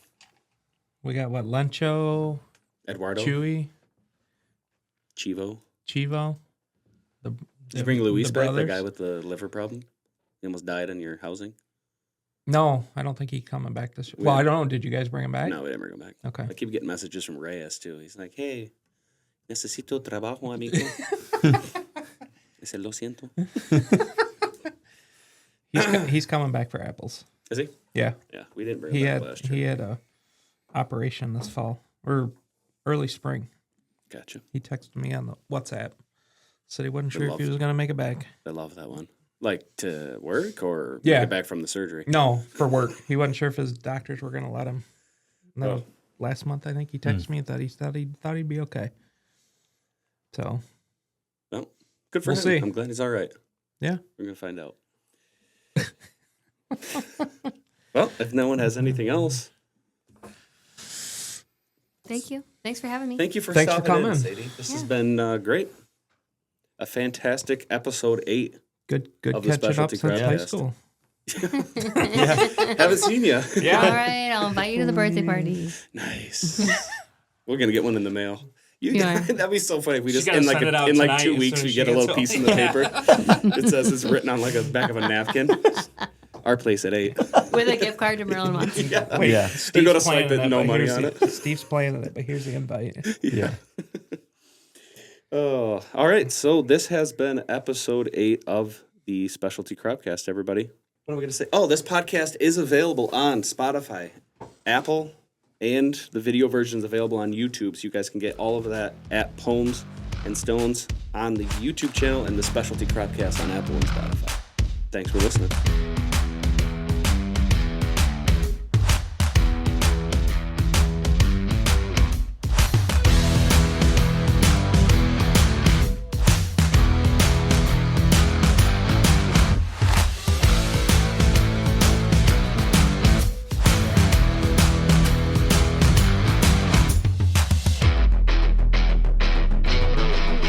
We got what? Lencho, Eduardo, Chewy, Chivo. Chivo. Did you bring Luis the back, the brothers? guy with the liver problem? He almost died in your housing. No, I don't think he's coming back this year. We Well, had- I don't know. Did you guys bring him back? No, we didn't bring him back. Okay. I keep getting messages from Reyes too. He's like, "Hey, necesito trabajo, amigo." Dice, "Lo siento." He's coming back for apples. Is he? Yeah. Yeah, we didn't bring He him back had last year. he had a operation this fall or early spring. Gotcha. He texted me on the WhatsApp. Said he wasn't sure if love he was going to make it back. I love that one. Like to work or Yeah. get back from the surgery? No, for work. He wasn't sure if his doctors were going to let him. No, Oh. last month I think he texted me and thought he'd be okay. So Well, good for We'll him. see. I'm glad he's all right. yeah, We're gonna find out. Well, if no one has anything else, Thank you. Thanks for having me. thank you for Thanks for stopping in, coming. Sadie. This has been great. A fantastic episode 8. good Of the catching up specialty since crab high cast. school. Haven't seen you. All right, I'll invite you to the birthday party. Nice. We're gonna get one in the mail. Yeah. That'd be so funny if we She's just gotta in like send it out in like tonight 2 as weeks soon we as get she a little gets piece in the paper. It says it's written on like a back of a napkin. Our place at 8. With a gift card to Myrtle and Maudes. Wait, Yeah. They're gonna Steve's swipe playing it, no but money here's on the- it. Steve's playing it, but here's the invite. Yeah. Oh, all right. So this has been episode 8 of the Specialty Cropcast, everybody. What are we going to say? Oh, this podcast is available on Spotify, Apple, and the video version is available on YouTube. So you guys can get all of that at Pomes and Stones on the YouTube channel and the Specialty Cropcast on Apple and Spotify. Thanks for listening.